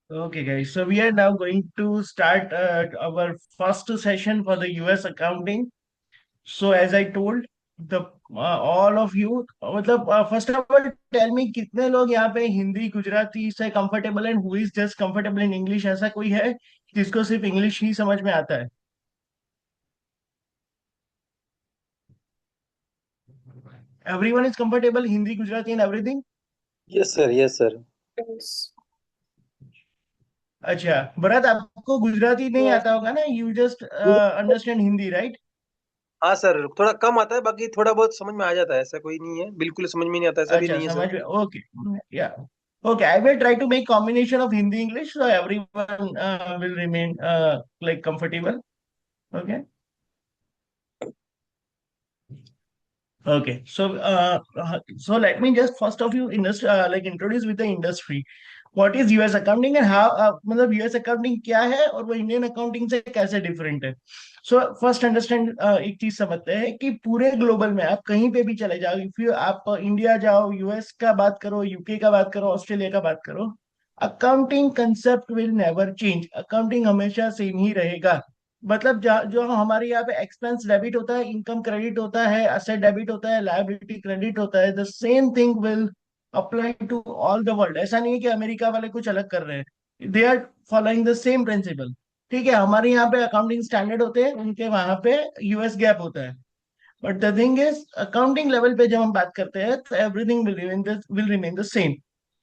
Okay, guys. So we are now going to start our first session for the US accounting. So as I told the all of you, मतलब first of all tell me कितने लोग यहाँ पे हिंदी गुजराती से comfortable and who is just comfortable in English, ऐसा कोई है जिसको सिर्फ इंग्लिश ही समझ में आता है? Everyone is comfortable Hindi Gujarati and everything? Yes sir, yes sir. अच्छा भरत, आपको गुजराती नहीं आता होगा ना? You just understand Hindi, right? हाँ सर, थोड़ा कम आता है, बाकी थोड़ा बहुत समझ में आ जाता है। ऐसा कोई नहीं है, बिल्कुल समझ में नहीं आता ऐसा भी अच्छा नहीं है सर। समझ में, ओके। या okay, I will try to make combination of Hindi English so everyone will remain like comfortable. Okay. Okay, so let me just first of you like introduce with the industry. What is US accounting and how मतलब US accounting क्या है और वो Indian accounting से कैसे different है? So first understand, एक चीज समझते हैं कि पूरे ग्लोबल में आप कहीं पे भी चले जाओ, इफ यू आप इंडिया जाओ, यूएस का बात करो, यूके का बात करो, ऑस्ट्रेलिया का बात करो, accounting concept will never change. Accounting हमेशा सेम ही रहेगा. मतलब जो हमारे यहाँ पे एक्सपेंस डेबिट होता है, इनकम क्रेडिट होता है, असेट डेबिट होता है, लायबिलिटी क्रेडिट होता है, the same thing will apply to all the world. ऐसा नहीं है कि अमेरिका वाले कुछ अलग कर रहे हैं. They are following the same principle. ठीक है, हमारे यहाँ पे अकाउंटिंग स्टैंडर्ड होते हैं, उनके वहां पे यूएस गैप होता है. But the thing is accounting level पे जब हम बात करते हैं तो everything will remain the same.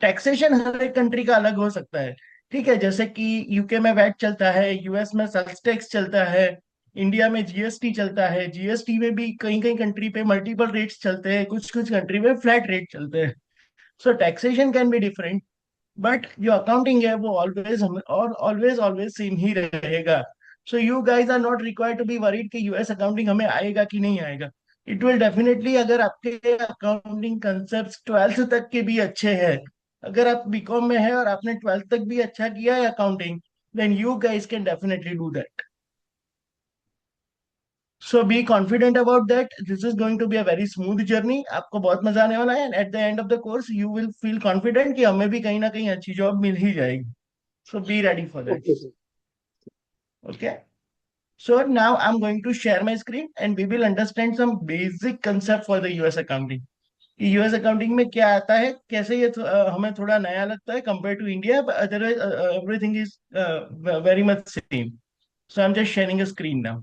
Taxation हर एक कंट्री का अलग हो सकता है. ठीक है, जैसे कि यूके में वैट चलता है, यूएस में सेल्स टैक्स चलता है, इंडिया में जीएसटी चलता है. जीएसटी में भी कहीं कहीं कंट्री पे मल्टीपल रेट्स चलते हैं, कुछ कुछ कंट्री में फ्लैट रेट चलते हैं. So taxation can be different, but जो अकाउंटिंग है वो ऑलवेज और ऑलवेज ऑलवेज सेम ही रहेगा. So you guys are not required to be worried कि यूएस अकाउंटिंग हमें आएगा कि नहीं आएगा. इट विल डेफिनेटली, अगर आपके अकाउंटिंग कंसेप्ट ट्वेल्थ तक के भी अच्छे हैं, अगर आप बीकॉम में है और आपने ट्वेल्थ तक भी अच्छा किया है accounting, then you guys can definitely do that. So be confident about that. This is going to be a very smooth journey. आपको बहुत मजा आने वाला है and at the end of the course you will feel confident कि हमें भी कहीं ना कहीं अच्छी जॉब मिल ही जाएगी. So be ready for that. Okay sir. Okay. So now I'm going to share my screen and we will understand some basic concept for the US accounting. कि US accounting में क्या आता है, कैसे ये हमें थोड़ा नया लगता है compare to India, otherwise everything is very much same. So I am just sharing a screen now.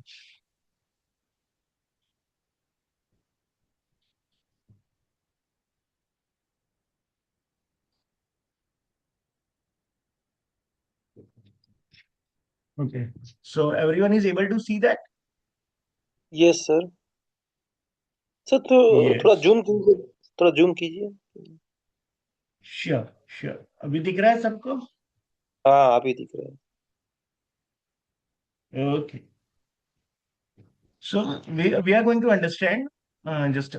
Okay. So everyone is able to see that? Yes sir. Sir तो थोड़ा यस. जूम कीजिए, थोड़ा जूम कीजिए। Sure. Sure, अभी दिख रहा है सबको? हाँ, अभी दिख रहा है। Okay. So we are going to understand just.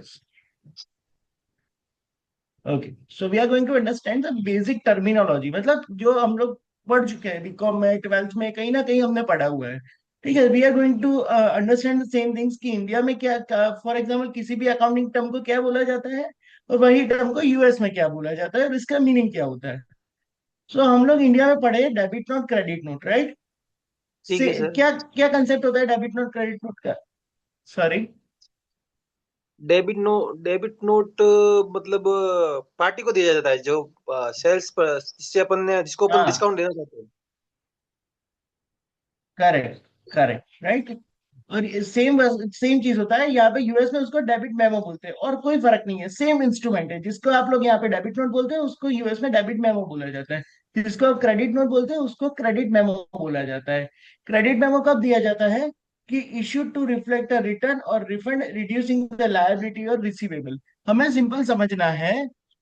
Okay, so we are going to understand the basic terminology. मतलब जो हम लोग पढ़ चुके हैं बीकॉम में, ट्वेल्थ में, कहीं ना कहीं हमने पढ़ा हुआ है. ठीक है, we are going to understand the same things कि इंडिया में क्या, फॉर एग्जांपल किसी भी अकाउंटिंग टर्म को क्या बोला जाता है और वही टर्म को यूएस में क्या बोला जाता है और इसका मीनिंग क्या होता है. सो हम लोग इंडिया में पढ़े debit note credit note, right? ठीक से है सर। क्या क्या कंसेप्ट होता है डेबिट नोट क्रेडिट नोट का? सॉरी. डेबिट नोट मतलब पार्टी को दिया जाता है जो सेल्स पर, जिसको अपन हाँ, डिस्काउंट देना चाहते हैं। करेक्ट. Correct, right. और सेम सेम चीज होता है यहाँ पे यूएस में, उसको डेबिट मेमो बोलते हैं और कोई फर्क नहीं है, सेम इंस्ट्रूमेंट है. जिसको आप लोग यहाँ पे डेबिट नोट बोलते हैं उसको यूएस में डेबिट मेमो बोला जाता है. जिसको आप क्रेडिट नोट बोलते हैं उसको क्रेडिट मेमो बोला जाता है. क्रेडिट मेमो कब दिया जाता है? कि issued to reflect a return और रिफंड रिड्यूसिंग द लायबिलिटी और रिसीवेबल. हमें सिंपल समझना है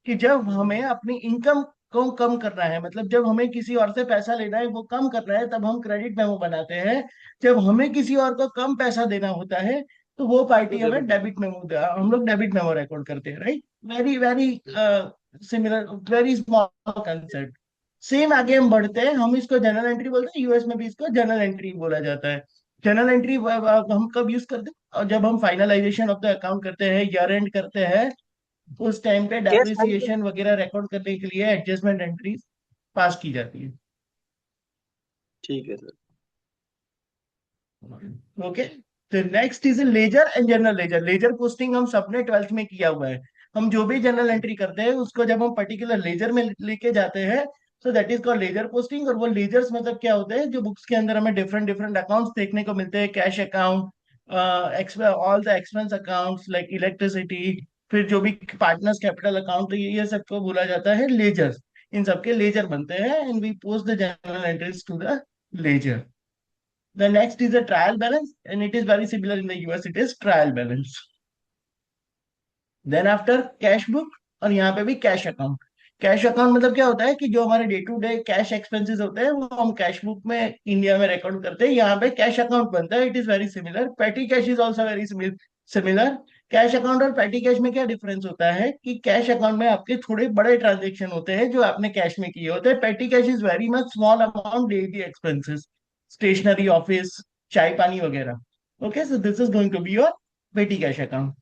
कि जब हमें अपनी इनकम को कम करना है, मतलब जब हमें किसी और से पैसा लेना है वो कम करना है, तब हम क्रेडिट मेमो बनाते हैं. जब हमें किसी और को कम पैसा देना होता है तो वो तो पार्टी हमें डेबिट डेबिट मेमो, हम लोग डेबिट मेमो रिकॉर्ड करते हैं, right? Very very similar, very small concept. Same आगे हम बढ़ते हैं, हम इसको जर्नल एंट्री बोलते हैं, यूएस में भी इसको जर्नल एंट्री बोला जाता है. जर्नल एंट्री हम कब यूज करते हैं? और जब हम फाइनलाइजेशन ऑफ द अकाउंट करते हैं, ईयर एंड करते हैं, उस टाइम पे कैश फाइल। डेप्रिसिएशन वगैरह रिकॉर्ड करने के लिए एडजस्टमेंट एंट्रीज पास की जाती है. ठीक है सर। ओके। तो next is ledger and general ledger. Ledger posting हम सबने ट्वेल्थ में किया हुआ है। हम जो भी जनरल एंट्री करते हैं उसको जब हम पर्टिकुलर लेजर में लेके जाते हैं, so that is called ledger posting. और वो लेजर्स मतलब क्या होते हैं, जो बुक्स के अंदर हमें डिफरेंट डिफरेंट अकाउंट्स देखने को मिलते हैं, cash account, all the expense accounts like electricity, फिर जो भी पार्टनर्स कैपिटल अकाउंट, ये सबको बोला जाता है लेजर्स। इन सबके लेजर बनते हैं and we post the general entries to the ledger. The next is a trial balance, and it is very similar in the US. It is trial balance. Then after cash book, और यहाँ पे भी cash account. Cash account मतलब क्या होता है कि जो हमारे day to day cash expenses होते हैं वो हम कैश बुक में इंडिया में रिकॉर्ड करते हैं, यहाँ पे कैश अकाउंट बनता है. It is very similar. Petty cash is also very similar. Cash account और पेटी कैश में क्या डिफरेंस होता है कि कैश अकाउंट में आपके थोड़े बड़े ट्रांजेक्शन होते हैं जो आपने कैश में किए होते हैं. Petty cash is very much small amount, daily expenses, stationery, office, चाय पानी वगैरह. Okay, so this is going to be your petty cash account.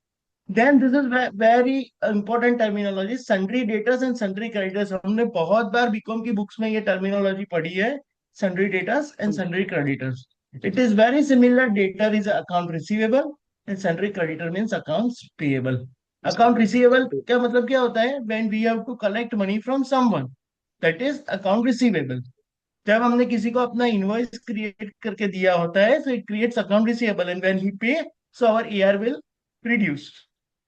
Then this is very important terminology, sundry debtors and sundry creditors. हमने बहुत बार BCom की books में ये terminology पढ़ी है, sundry debtors and sundry creditors. It is very similar. Debtor is account receivable and sundry creditor means accounts payable. Account receivable का मतलब क्या होता है, when we have to collect money from someone, that is account receivable. जब हमने किसी को अपना इनवॉइस क्रिएट करके दिया होता है, so it creates account receivable, and when he pay, so our AR will reduce.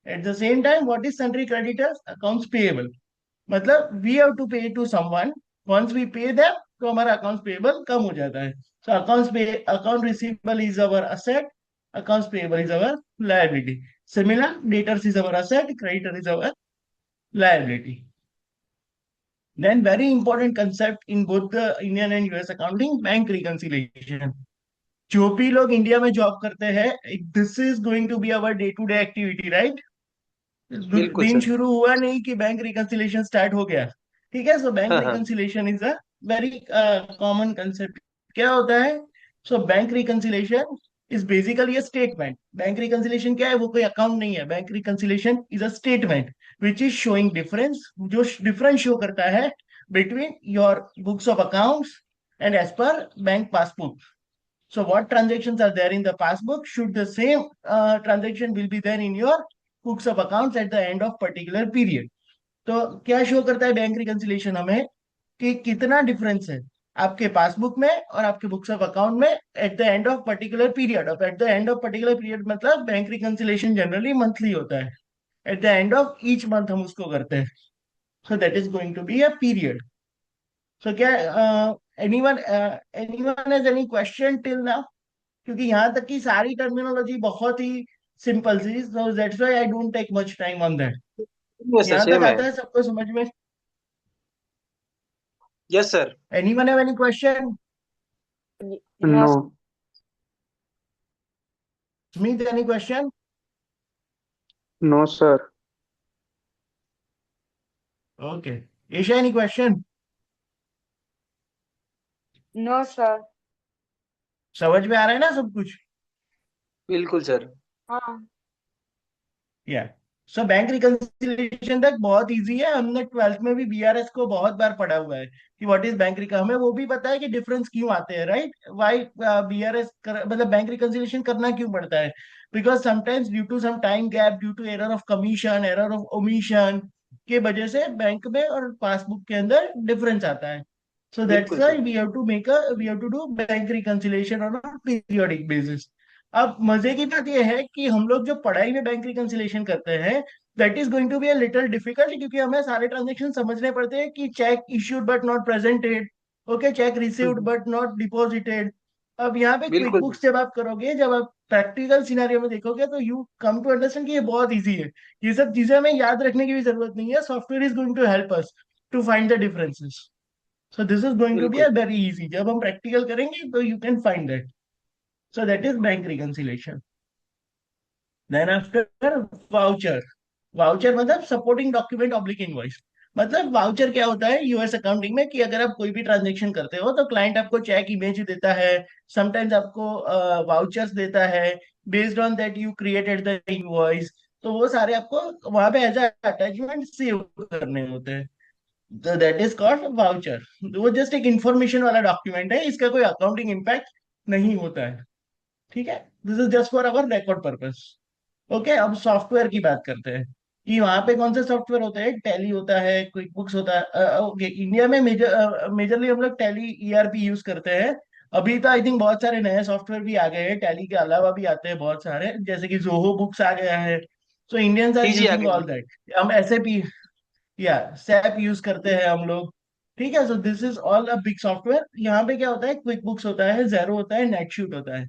At the same time, what is sundry creditors? Accounts payable. मतलब we have to pay to someone. Once we pay them, तो हमारा accounts payable कम हो जाता है. So account receivable is our asset, accounts payable is our liability. Similar, debtors is our asset, creditor is our liability. Then very important concept in both the Indian and US accounting, bank reconciliation. जो भी लोग India में job करते हैं, this is going to be our day to day activity, right? बिल्कुल दिन sir. शुरू हुआ नहीं कि बैंक रिकंसिलिएशन स्टार्ट हो गया. ठीक है, सो बैंक हाँ हाँ। Reconciliation is a very common concept. क्या होता है? So bank reconciliation is basically a statement. Bank reconciliation क्या है? वो कोई अकाउंट नहीं है. Bank reconciliation is a statement which is showing difference, जो डिफरेंस शो करता है between your books of accounts and as per bank passbook. So what transactions are there in the passbook? Should the same transaction will be there in your books of accounts at the end of particular period. तो क्या show करता है bank reconciliation हमें, कि कितना difference है आपके passbook में और आपके बुक्स ऑफ अकाउंट में at the end of particular period. Of at the end of particular period मतलब बैंक रिकंसिलिएशन जनरली मंथली होता है. At the end of each month हम उसको करते हैं. So that is going to be a period. So क्या anyone has any question till now? क्योंकि यहाँ तक की सारी टर्मिनोलॉजी बहुत ही सिंपल सी, so that's why I don't take much time on that. Yes sir, यहाँ तक सेम है। आता है सबको समझ में? Yes sir. Anyone have any question? No. Smith, any question? No sir. Okay. Isha, any question? No sir. समझ में आ रहा है ना सब कुछ? बिल्कुल सर। हाँ। या. सो बैंक रिकंसिलिएशन तक बहुत इजी है. हमने ट्वेल्थ में भी बीआरएस को बहुत बार पढ़ा हुआ है कि व्हाट इज बैंक रिकन. हमें वो भी पता है कि डिफरेंस क्यों आते हैं, राइट? व्हाई बीआरएस मतलब बैंक रिकंसिलिएशन करना क्यों पड़ता है? Because sometimes due to some time gap, due to error of commission, error of omission के वजह से बैंक में और पासबुक के अंदर डिफरेंस आता है. सो दैट्स बिल्कुल why sir. We have to do bank reconciliation on a periodic basis. अब मजे की बात यह है कि हम लोग जो पढ़ाई में बैंक रिकंसिलिएशन करते हैं, that is going to be a little difficult, क्योंकि हमें सारे ट्रांजेक्शन समझने पड़ते हैं कि cheque issued but not presented, okay, cheque received hmm, but not deposited. अब यहाँ पे क्विक बिल्कुल सर। बुक्स जब आप करोगे, जब आप प्रैक्टिकल सिनेरियो में देखोगे, तो यू कम टू अंडरस्टैंड कि ये बहुत इजी है. ये सब चीजें हमें याद रखने की भी जरूरत नहीं है. Software is going to help us to find the differences. So this is going to be बिल्कुल। A very easy. जब हम प्रैक्टिकल करेंगे तो you can find that. So that is bank reconciliation. Then after voucher. Voucher मतलब supporting document oblique invoice. मतलब voucher क्या होता है यूएस अकाउंटिंग में, कि अगर आप कोई भी ट्रांजेक्शन करते हो तो क्लाइंट आपको चेक इमेज देता है, समटाइम्स आपको वाउचर्स देता है, based on that you created the invoice. तो वो सारे आपको वहां पे एज अटैचमेंट सेव करने होते हैं. तो दैट इज कॉल्ड वाउचर। वो जस्ट एक इंफॉर्मेशन वाला डॉक्यूमेंट है, इसका कोई अकाउंटिंग इम्पैक्ट नहीं होता है। ठीक है, this is just for our record purpose. Okay, अब सॉफ्टवेयर की बात करते हैं कि वहां पे कौन से सॉफ्टवेयर होते हैं। टैली होता है, क्विक बुक्स होता है। ओके, इंडिया में मेजरली हम लोग टैली ईआरपी यूज करते हैं। अभी तो आई थिंक बहुत सारे नए सॉफ्टवेयर भी आ गए हैं, टैली के अलावा भी आते हैं बहुत सारे, जैसे कि जोहो बुक्स आ गया है। सो इंडियंस आर टीजी आ यूजिंग गई ऑल है। दैट। हम एसएपी या सैप यूज करते हैं हम लोग। ठीक है, so this is all a big software. यहाँ पे क्या होता है, क्विक बुक्स होता है, जेरो होता है, नेटशूट होता है।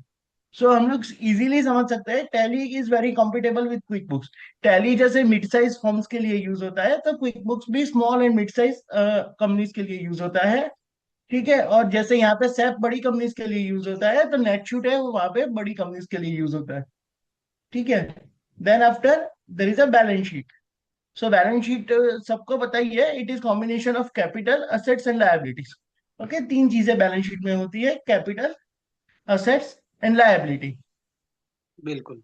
सो हम लोग इजीली समझ सकते हैं tally is very compatible with quick books. Tally जैसे मिड साइज फर्म्स के लिए यूज होता है, तो क्विक बुक्स भी small and mid size companies के लिए यूज होता है। ठीक है, और जैसे यहाँ पे सैप बड़ी कंपनीज के लिए यूज होता है, तो नेटशूट है वो वहां पे बड़ी कंपनीज के लिए यूज होता है। ठीक है, then after there is a balance sheet. So balance sheet सबको पता ही है, it is combination of capital, assets and liabilities. Okay, तीन चीजें बैलेंस शीट में होती है, कैपिटल, असेट्स एंड लायबिलिटी। बिल्कुल।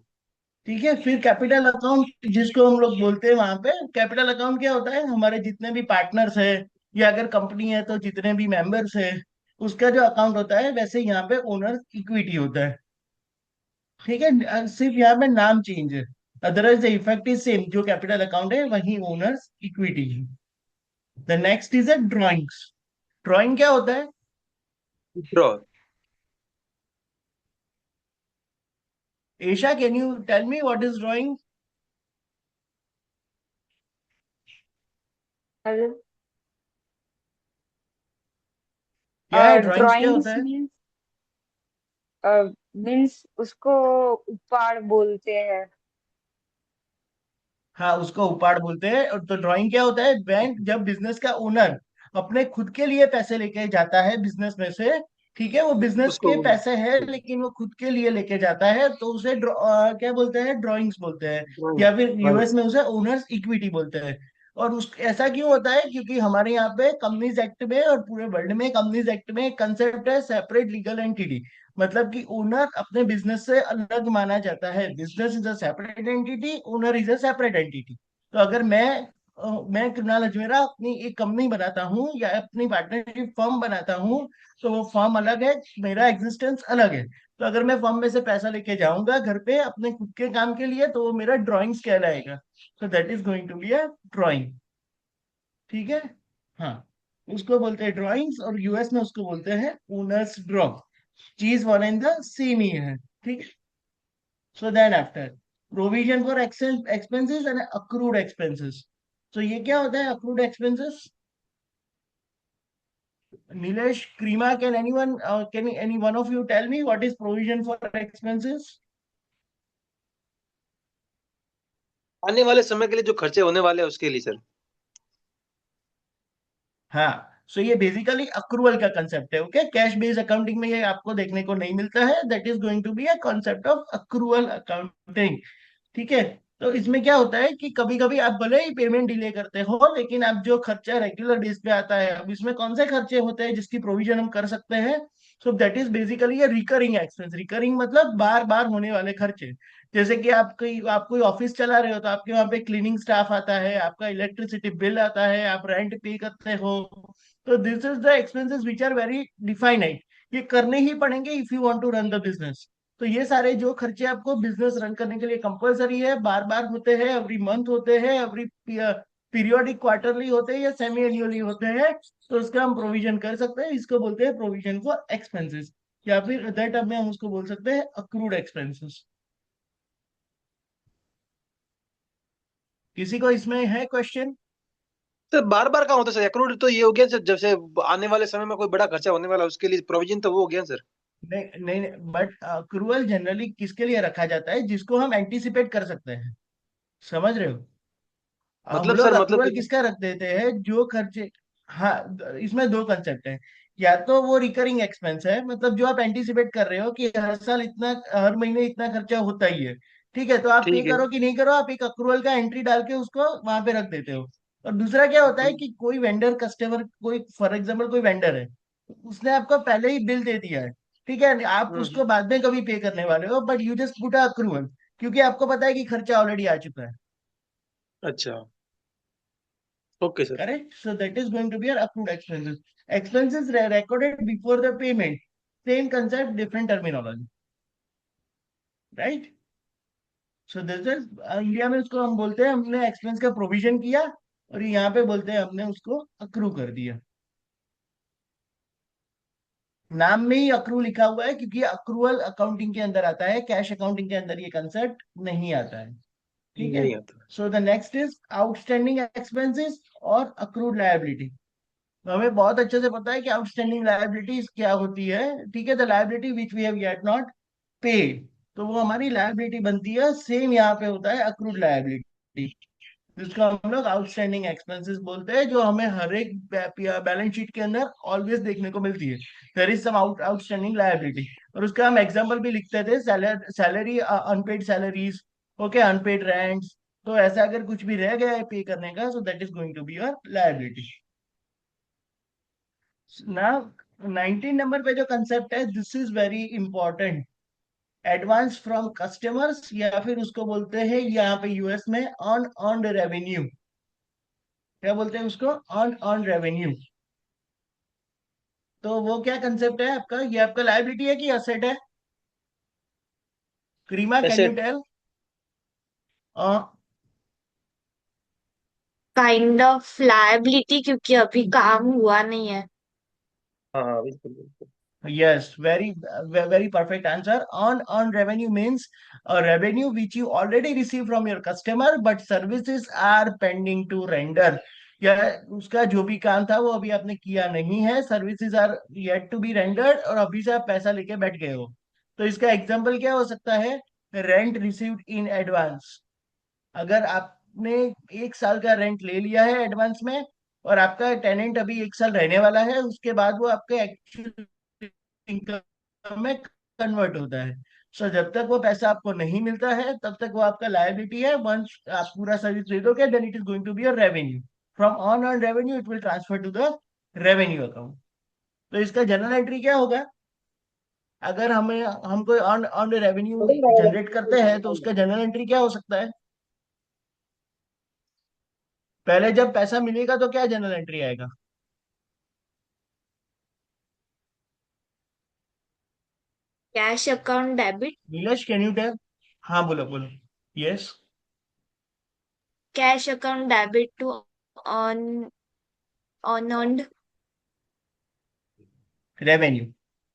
ठीक है, फिर कैपिटल अकाउंट जिसको हम लोग बोलते हैं, वहां पे कैपिटल अकाउंट क्या होता है, हमारे जितने भी पार्टनर्स है या अगर कंपनी है तो जितने भी मेंबर्स है, उसका जो अकाउंट होता है। वैसे यहाँ पे ओनर इक्विटी होता है। ठीक है, सिर्फ यहाँ पे नाम चेंज है, otherwise the effect is same. जो कैपिटल अकाउंट है वही ओनर्स इक्विटी है। The next is a drawings. Drawing क्या होता है? Draw. Esha, can you tell me what is drawing? Hello. क्या है ड्राइंग्स, क्या होता ड्राइंग्स है? मीन्स उसको उपहार बोलते हैं। हाँ, उसको उपाड़ बोलते हैं। और तो ड्राइंग क्या होता है, बैंक जब बिजनेस का ओनर अपने खुद के लिए पैसे लेके जाता है बिजनेस में से। ठीक है, वो बिजनेस उसको के पैसे है लेकिन वो खुद के लिए लेके जाता है, तो उसे क्या बोलते हैं, ड्राइंग्स बोलते हैं। ड्रॉइंग। या फिर यूएस में उसे ओनर्स इक्विटी बोलते हैं। और उस ऐसा क्यों होता है, क्योंकि हमारे यहाँ पे कंपनीज एक्ट में और पूरे वर्ल्ड में कंपनीज एक्ट में एक कंसेप्ट है, सेपरेट लीगल एंटिटी। मतलब कि ओनर अपने बिजनेस से अलग माना जाता है। Business is a separate entity, owner is a separate entity. तो अगर मैं कृणाल अजमेरा अपनी एक कंपनी बनाता हूँ या अपनी पार्टनरशिप फर्म बनाता हूँ, तो वो फर्म अलग है, मेरा एग्जिस्टेंस अलग है। तो अगर मैं फर्म में से पैसा लेके जाऊंगा घर पे अपने खुद के काम के लिए, तो वो मेरा ड्राइंग्स कहलाएगा। तो that is going to be a drawing. ठीक है, हाँ, उसको बोलते हैं ड्राइंग्स, और यूएस में उसको बोलते हैं ओनर्स ड्रॉ। चीज वन एंड द सेम ही है। ठीक। So then after, provision for expenses and accrued expenses. तो ये क्या होता है accrued expenses? Nilesh, Krima, can anyone, can any one of you tell me what is provision for expenses? आने वाले समय के लिए जो खर्चे होने वाले हैं उसके लिए सर। हाँ, सो ये बेसिकली अक्रूवल का कंसेप्ट है। ओके, कैश बेस्ड अकाउंटिंग में ये आपको देखने को नहीं मिलता है। That is going to be a concept of accrual accounting. ठीक है, तो इसमें क्या होता है कि कभी कभी आप भले ही पेमेंट डिले करते हो, लेकिन आप जो खर्चा रेगुलर बेस पे आता है, अब इसमें कौन से खर्चे होते हैं जिसकी प्रोविजन हम कर सकते हैं? सो दैट इज बेसिकली ये रिकरिंग एक्सपेंस। रिकरिंग मतलब बार बार होने वाले खर्चे। जैसे कि आप कोई ऑफिस चला रहे हो, तो आपके वहां पे क्लीनिंग स्टाफ आता है, आपका इलेक्ट्रिसिटी बिल आता है, आप रेंट पे करते हो। तो this is the expenses which are very definite. ये करने ही पड़ेंगे if you want to run the business. तो ये सारे जो खर्चे आपको बिजनेस रन करने के लिए कंपलसरी है, बार बार होते हैं, एवरी मंथ होते हैं, एवरी पीरियोडिक क्वार्टरली होते हैं या सेमी एनुअली होते हैं, तो उसका हम प्रोविजन कर सकते हैं। इसको बोलते हैं प्रोविजन फॉर एक्सपेंसेस, या फिर दैट में हम उसको बोल सकते हैं अक्रूड एक्सपेंसेस। किसी को इसमें है क्वेश्चन? सर बार बार का होता है सर, अक्रूड तो ये हो गया सर, जब से आने वाले समय में कोई बड़ा खर्चा होने वाला है उसके लिए प्रोविजन तो वो हो गया सर। नहीं नहीं, बट अक्रूवल जनरली किसके लिए रखा जाता है, जिसको हम एंटीसिपेट कर सकते हैं। समझ रहे हो? हम मतलब लोग सर मतलब अक्रूवल कि किसका रख देते हैं, जो खर्चे। हाँ, इसमें दो कंसेप्ट है। या तो वो रिकरिंग एक्सपेंस है, मतलब जो आप एंटीसिपेट कर रहे हो कि हर साल इतना, हर महीने इतना खर्चा होता ही है। ठीक है, तो आप पे ठीक है। करो कि नहीं करो, आप एक अक्रूवल का एंट्री डाल के उसको वहां पे रख देते हो। और दूसरा क्या होता है कि कोई वेंडर कस्टमर, कोई फॉर एग्जाम्पल कोई वेंडर है, उसने आपको पहले ही बिल दे दिया है। ठीक है, आप हम्म। उसको बाद में कभी पे करने वाले हो, but you just put accrual, क्योंकि आपको पता है कि खर्चा ऑलरेडी आ चुका है। अच्छा। Okay sir. Correct? So that is going to be your accrued expenses. Expenses recorded before the payment. Same concept, different terminology. Right? So this is India में उसको हम बोलते हैं हमने एक्सपेंस का प्रोविजन किया, और यहाँ पे बोलते हैं हमने उसको अक्रू कर दिया। नाम में ही अक्रू लिखा हुआ है क्योंकि अक्रूवल अकाउंटिंग के अंदर आता है, कैश अकाउंटिंग के अंदर ये कंसेप्ट नहीं आता है। ठीक है। नहीं आता। So the next is outstanding expenses और अक्रूड लायबिलिटी। हमें बहुत अच्छे से पता है कि आउटस्टैंडिंग लायबिलिटीज क्या होती है। ठीक है, the liability which we have yet not paid, तो वो हमारी लायबिलिटी बनती है। सेम यहाँ पे होता है अक्रूड लायबिलिटी, जिसको हम लोग आउटस्टैंडिंग एक्सपेंसेस बोलते हैं, जो हमें हर एक बैलेंस शीट के अंदर ऑलवेज देखने को मिलती है। There is some outstanding liability, और उसका हम एग्जांपल भी लिखते थे, salary, unpaid salaries, okay, unpaid rents. तो ऐसा अगर कुछ भी रह गया है पे करने का, so that is going to be your liability. ना 19 नंबर पे जो कंसेप्ट है, this is very important. Advance from customers, या फिर उसको बोलते हैं यहाँ पे यूएस में ऑन ऑन रेवेन्यू। क्या बोलते हैं उसको? On on revenue. तो वो क्या कंसेप्ट है आपका? ये आपका लायबिलिटी है कि असेट है? क्रीमा, can you asset. Tell? Kind of liability, क्योंकि अभी काम हुआ नहीं है। हाँ हाँ, बिल्कुल बिल्कुल। Yes, very perfect answer. On revenue means a revenue which you already receive from your customer, but services are pending to render. या उसका जो भी काम था वो अभी आपने किया नहीं है, services are yet to be rendered, और अभी से आप पैसा लेके बैठ गए हो। तो इसका एग्जांपल क्या हो सकता है? Rent received in advance. अगर आपने 1 साल का रेंट ले लिया है एडवांस में, और आपका टेनेंट अभी 1 साल रहने वाला है, उसके बाद वो आपके एक्चुअल इनकम में कन्वर्ट होता है। सो जब तक वो पैसा आपको नहीं मिलता है तब तक वो आपका लायबिलिटी है। वंस आप पूरा सर्विस दे दोगे, then it is going to be your revenue. From on on revenue it will transfer to the revenue account. तो इसका जनरल एंट्री क्या होगा? अगर हम कोई ऑन ऑन रेवेन्यू जनरेट करते हैं तो उसका जनरल एंट्री क्या हो सकता है? पहले जब पैसा मिलेगा तो क्या जनरल एंट्री आएगा? Cash account debit. Nilesh, can you tell? हाँ, बोलो बोलो। Yes. Cash account debit to unearned. Revenue.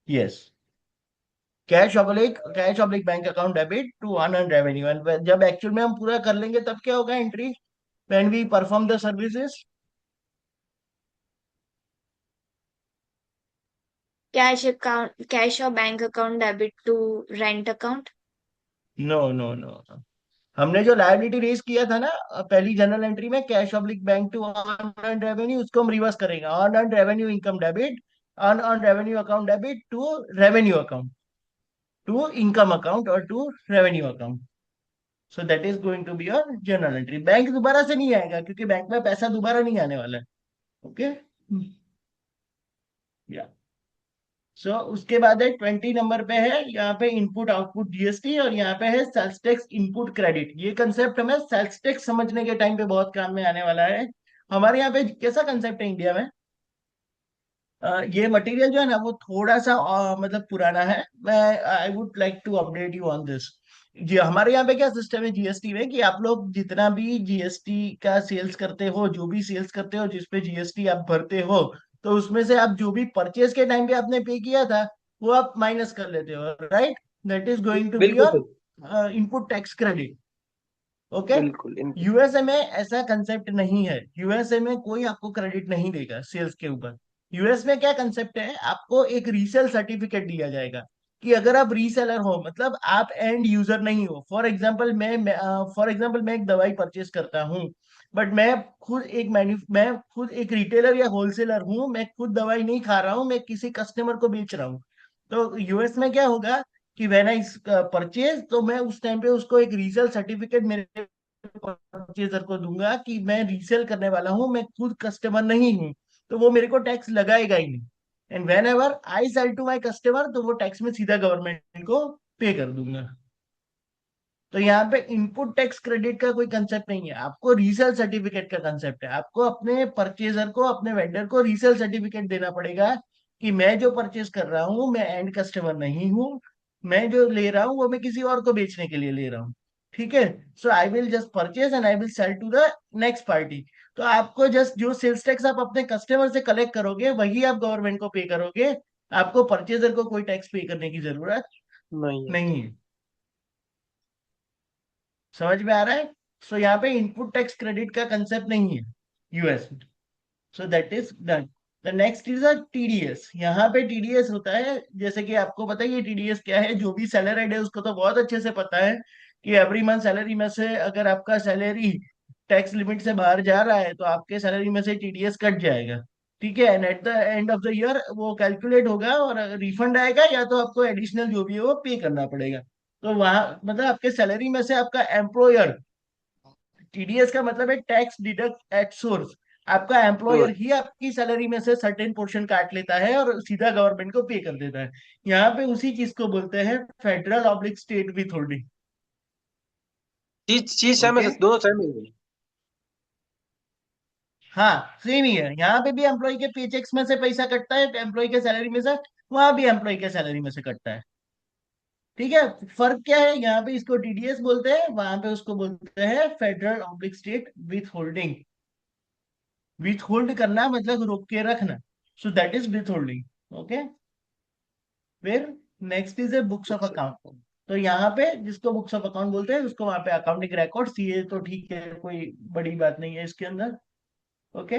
Yes. Cash oblique bank account debit to unearned revenue. And जब एक्चुअल में हम पूरा कर लेंगे तब क्या होगा entry? When we perform the services. Cash और bank account debit to rent account. No no no, हमने जो लायबिलिटी रेज किया था ना पहली जनरल एंट्री में, cash oblique bank to unearned revenue, उसको हम रिवर्स करेंगे। Unearned revenue income debit, unearned revenue account debit to revenue account, to income account और to revenue account. So that is going to be your general entry. Bank दोबारा से नहीं आएगा क्योंकि bank में पैसा दोबारा नहीं आने वाला है। ओके, या सो उसके बाद है 20 नंबर पे है, यहाँ पे इनपुट आउटपुट जीएसटी, और यहाँ पे है सेल्स टैक्स इनपुट क्रेडिट। ये कंसेप्ट हमें सेल्स टैक्स समझने के टाइम पे बहुत काम में आने वाला है। हमारे यहाँ पे कैसा कंसेप्ट है इंडिया में? ये मटेरियल जो है ना वो थोड़ा सा मतलब पुराना है। मैं I would like to update you on this. जी, हमारे यहाँ पे क्या सिस्टम है जीएसटी में, कि आप लोग जितना भी जीएसटी का सेल्स करते हो, जो भी सेल्स करते हो जिसपे जीएसटी आप भरते हो, तो उसमें से आप जो भी परचेज के टाइम पे आपने पे किया था वो आप माइनस कर लेते हो, right? That is going to be बिल्कुल your sir. Input tax credit. Okay. बिल्कुल इनपुट। यूएसए में ऐसा कंसेप्ट नहीं है, यूएसए में कोई आपको क्रेडिट नहीं देगा सेल्स के ऊपर। यूएस में क्या कंसेप्ट है, आपको एक रीसेल सर्टिफिकेट दिया जाएगा कि अगर आप रीसेलर हो, मतलब आप एंड यूजर नहीं हो। फॉर एग्जांपल मैं एक दवाई परचेस करता हूँ, बट मैं खुद एक रिटेलर या होलसेलर हूँ, मैं खुद दवाई नहीं खा रहा हूँ, मैं किसी कस्टमर को बेच रहा हूँ। तो यूएस में क्या होगा कि व्हेन आई परचेज, तो मैं उस टाइम पे उसको एक रीसेल सर्टिफिकेट मेरे परचेजर को दूंगा कि मैं रीसेल करने वाला हूं, मैं खुद कस्टमर नहीं हूं। तो वो मेरे को टैक्स लगाएगा ही नहीं। And whenever I sell to my customer, तो वो टैक्स में सीधा गवर्नमेंट को पे कर दूंगा। तो यहाँ पे इनपुट टैक्स क्रेडिट का कोई कंसेप्ट नहीं है, आपको रीसेल सर्टिफिकेट का कंसेप्ट है। आपको अपने परचेजर को, अपने वेंडर को रीसेल सर्टिफिकेट देना पड़ेगा कि मैं जो परचेज कर रहा हूँ मैं एंड कस्टमर नहीं हूँ, मैं जो ले रहा हूँ वो मैं किसी और को बेचने के लिए ले रहा हूँ। ठीक है। So I will just purchase and I will sell to the next party. तो आपको जस्ट जो सेल्स टैक्स आप अपने कस्टमर से कलेक्ट करोगे वही आप गवर्नमेंट को पे करोगे। आपको परचेजर को कोई टैक्स पे करने की जरूरत नहीं है। नहीं है। समझ में आ रहा है? सो यहाँ पे इनपुट टैक्स क्रेडिट का कंसेप्ट नहीं है यूएस में। सो that is done. The next is a TDS. यहाँ पे टीडीएस होता है, जैसे कि आपको पता है ये टीडीएस क्या है, जो भी सैलरीड है उसको तो बहुत अच्छे से पता है कि एवरी मंथ सैलरी में से अगर आपका सैलरी टैक्स लिमिट से बाहर जा रहा है तो आपके सैलरी में से टीडीएस कट जाएगा। ठीक है। And at the end of the year वो कैलकुलेट होगा और रिफंड आएगा, या तो आपको एडिशनल जो भी है वो पे करना पड़ेगा। तो वहां मतलब आपके सैलरी में से आपका एम्प्लॉयर, टीडीएस का मतलब है टैक्स डिडक्ट एट सोर्स, आपका तो एम्प्लॉयर ही आपकी सैलरी में से सर्टेन पोर्शन काट लेता है और सीधा गवर्नमेंट को पे कर देता है। यहाँ पे उसी चीज को बोलते हैं federal oblique state with holding. चीज सेम ओके। है, दोनों सेम है। हाँ सेम ही है, यहाँ पे भी एम्प्लॉय के पेचेक्स में से पैसा कटता है, एम्प्लॉय के सैलरी में से, वहां भी एम्प्लॉय के सैलरी में से कटता है। ठीक है। फर्क क्या है, यहाँ पे इसको टीडीएस बोलते हैं, वहां पे उसको बोलते हैं federal oblique state withholding. Withhold करना मतलब रोक के रखना। So that is withholding. Okay. फिर next is a books of अच्छा। अकाउंट। तो यहाँ पे जिसको बुक्स ऑफ अकाउंट बोलते हैं उसको वहां पे अकाउंटिंग रिकॉर्ड सीए, तो ठीक है कोई बड़ी बात नहीं है इसके अंदर। ओके।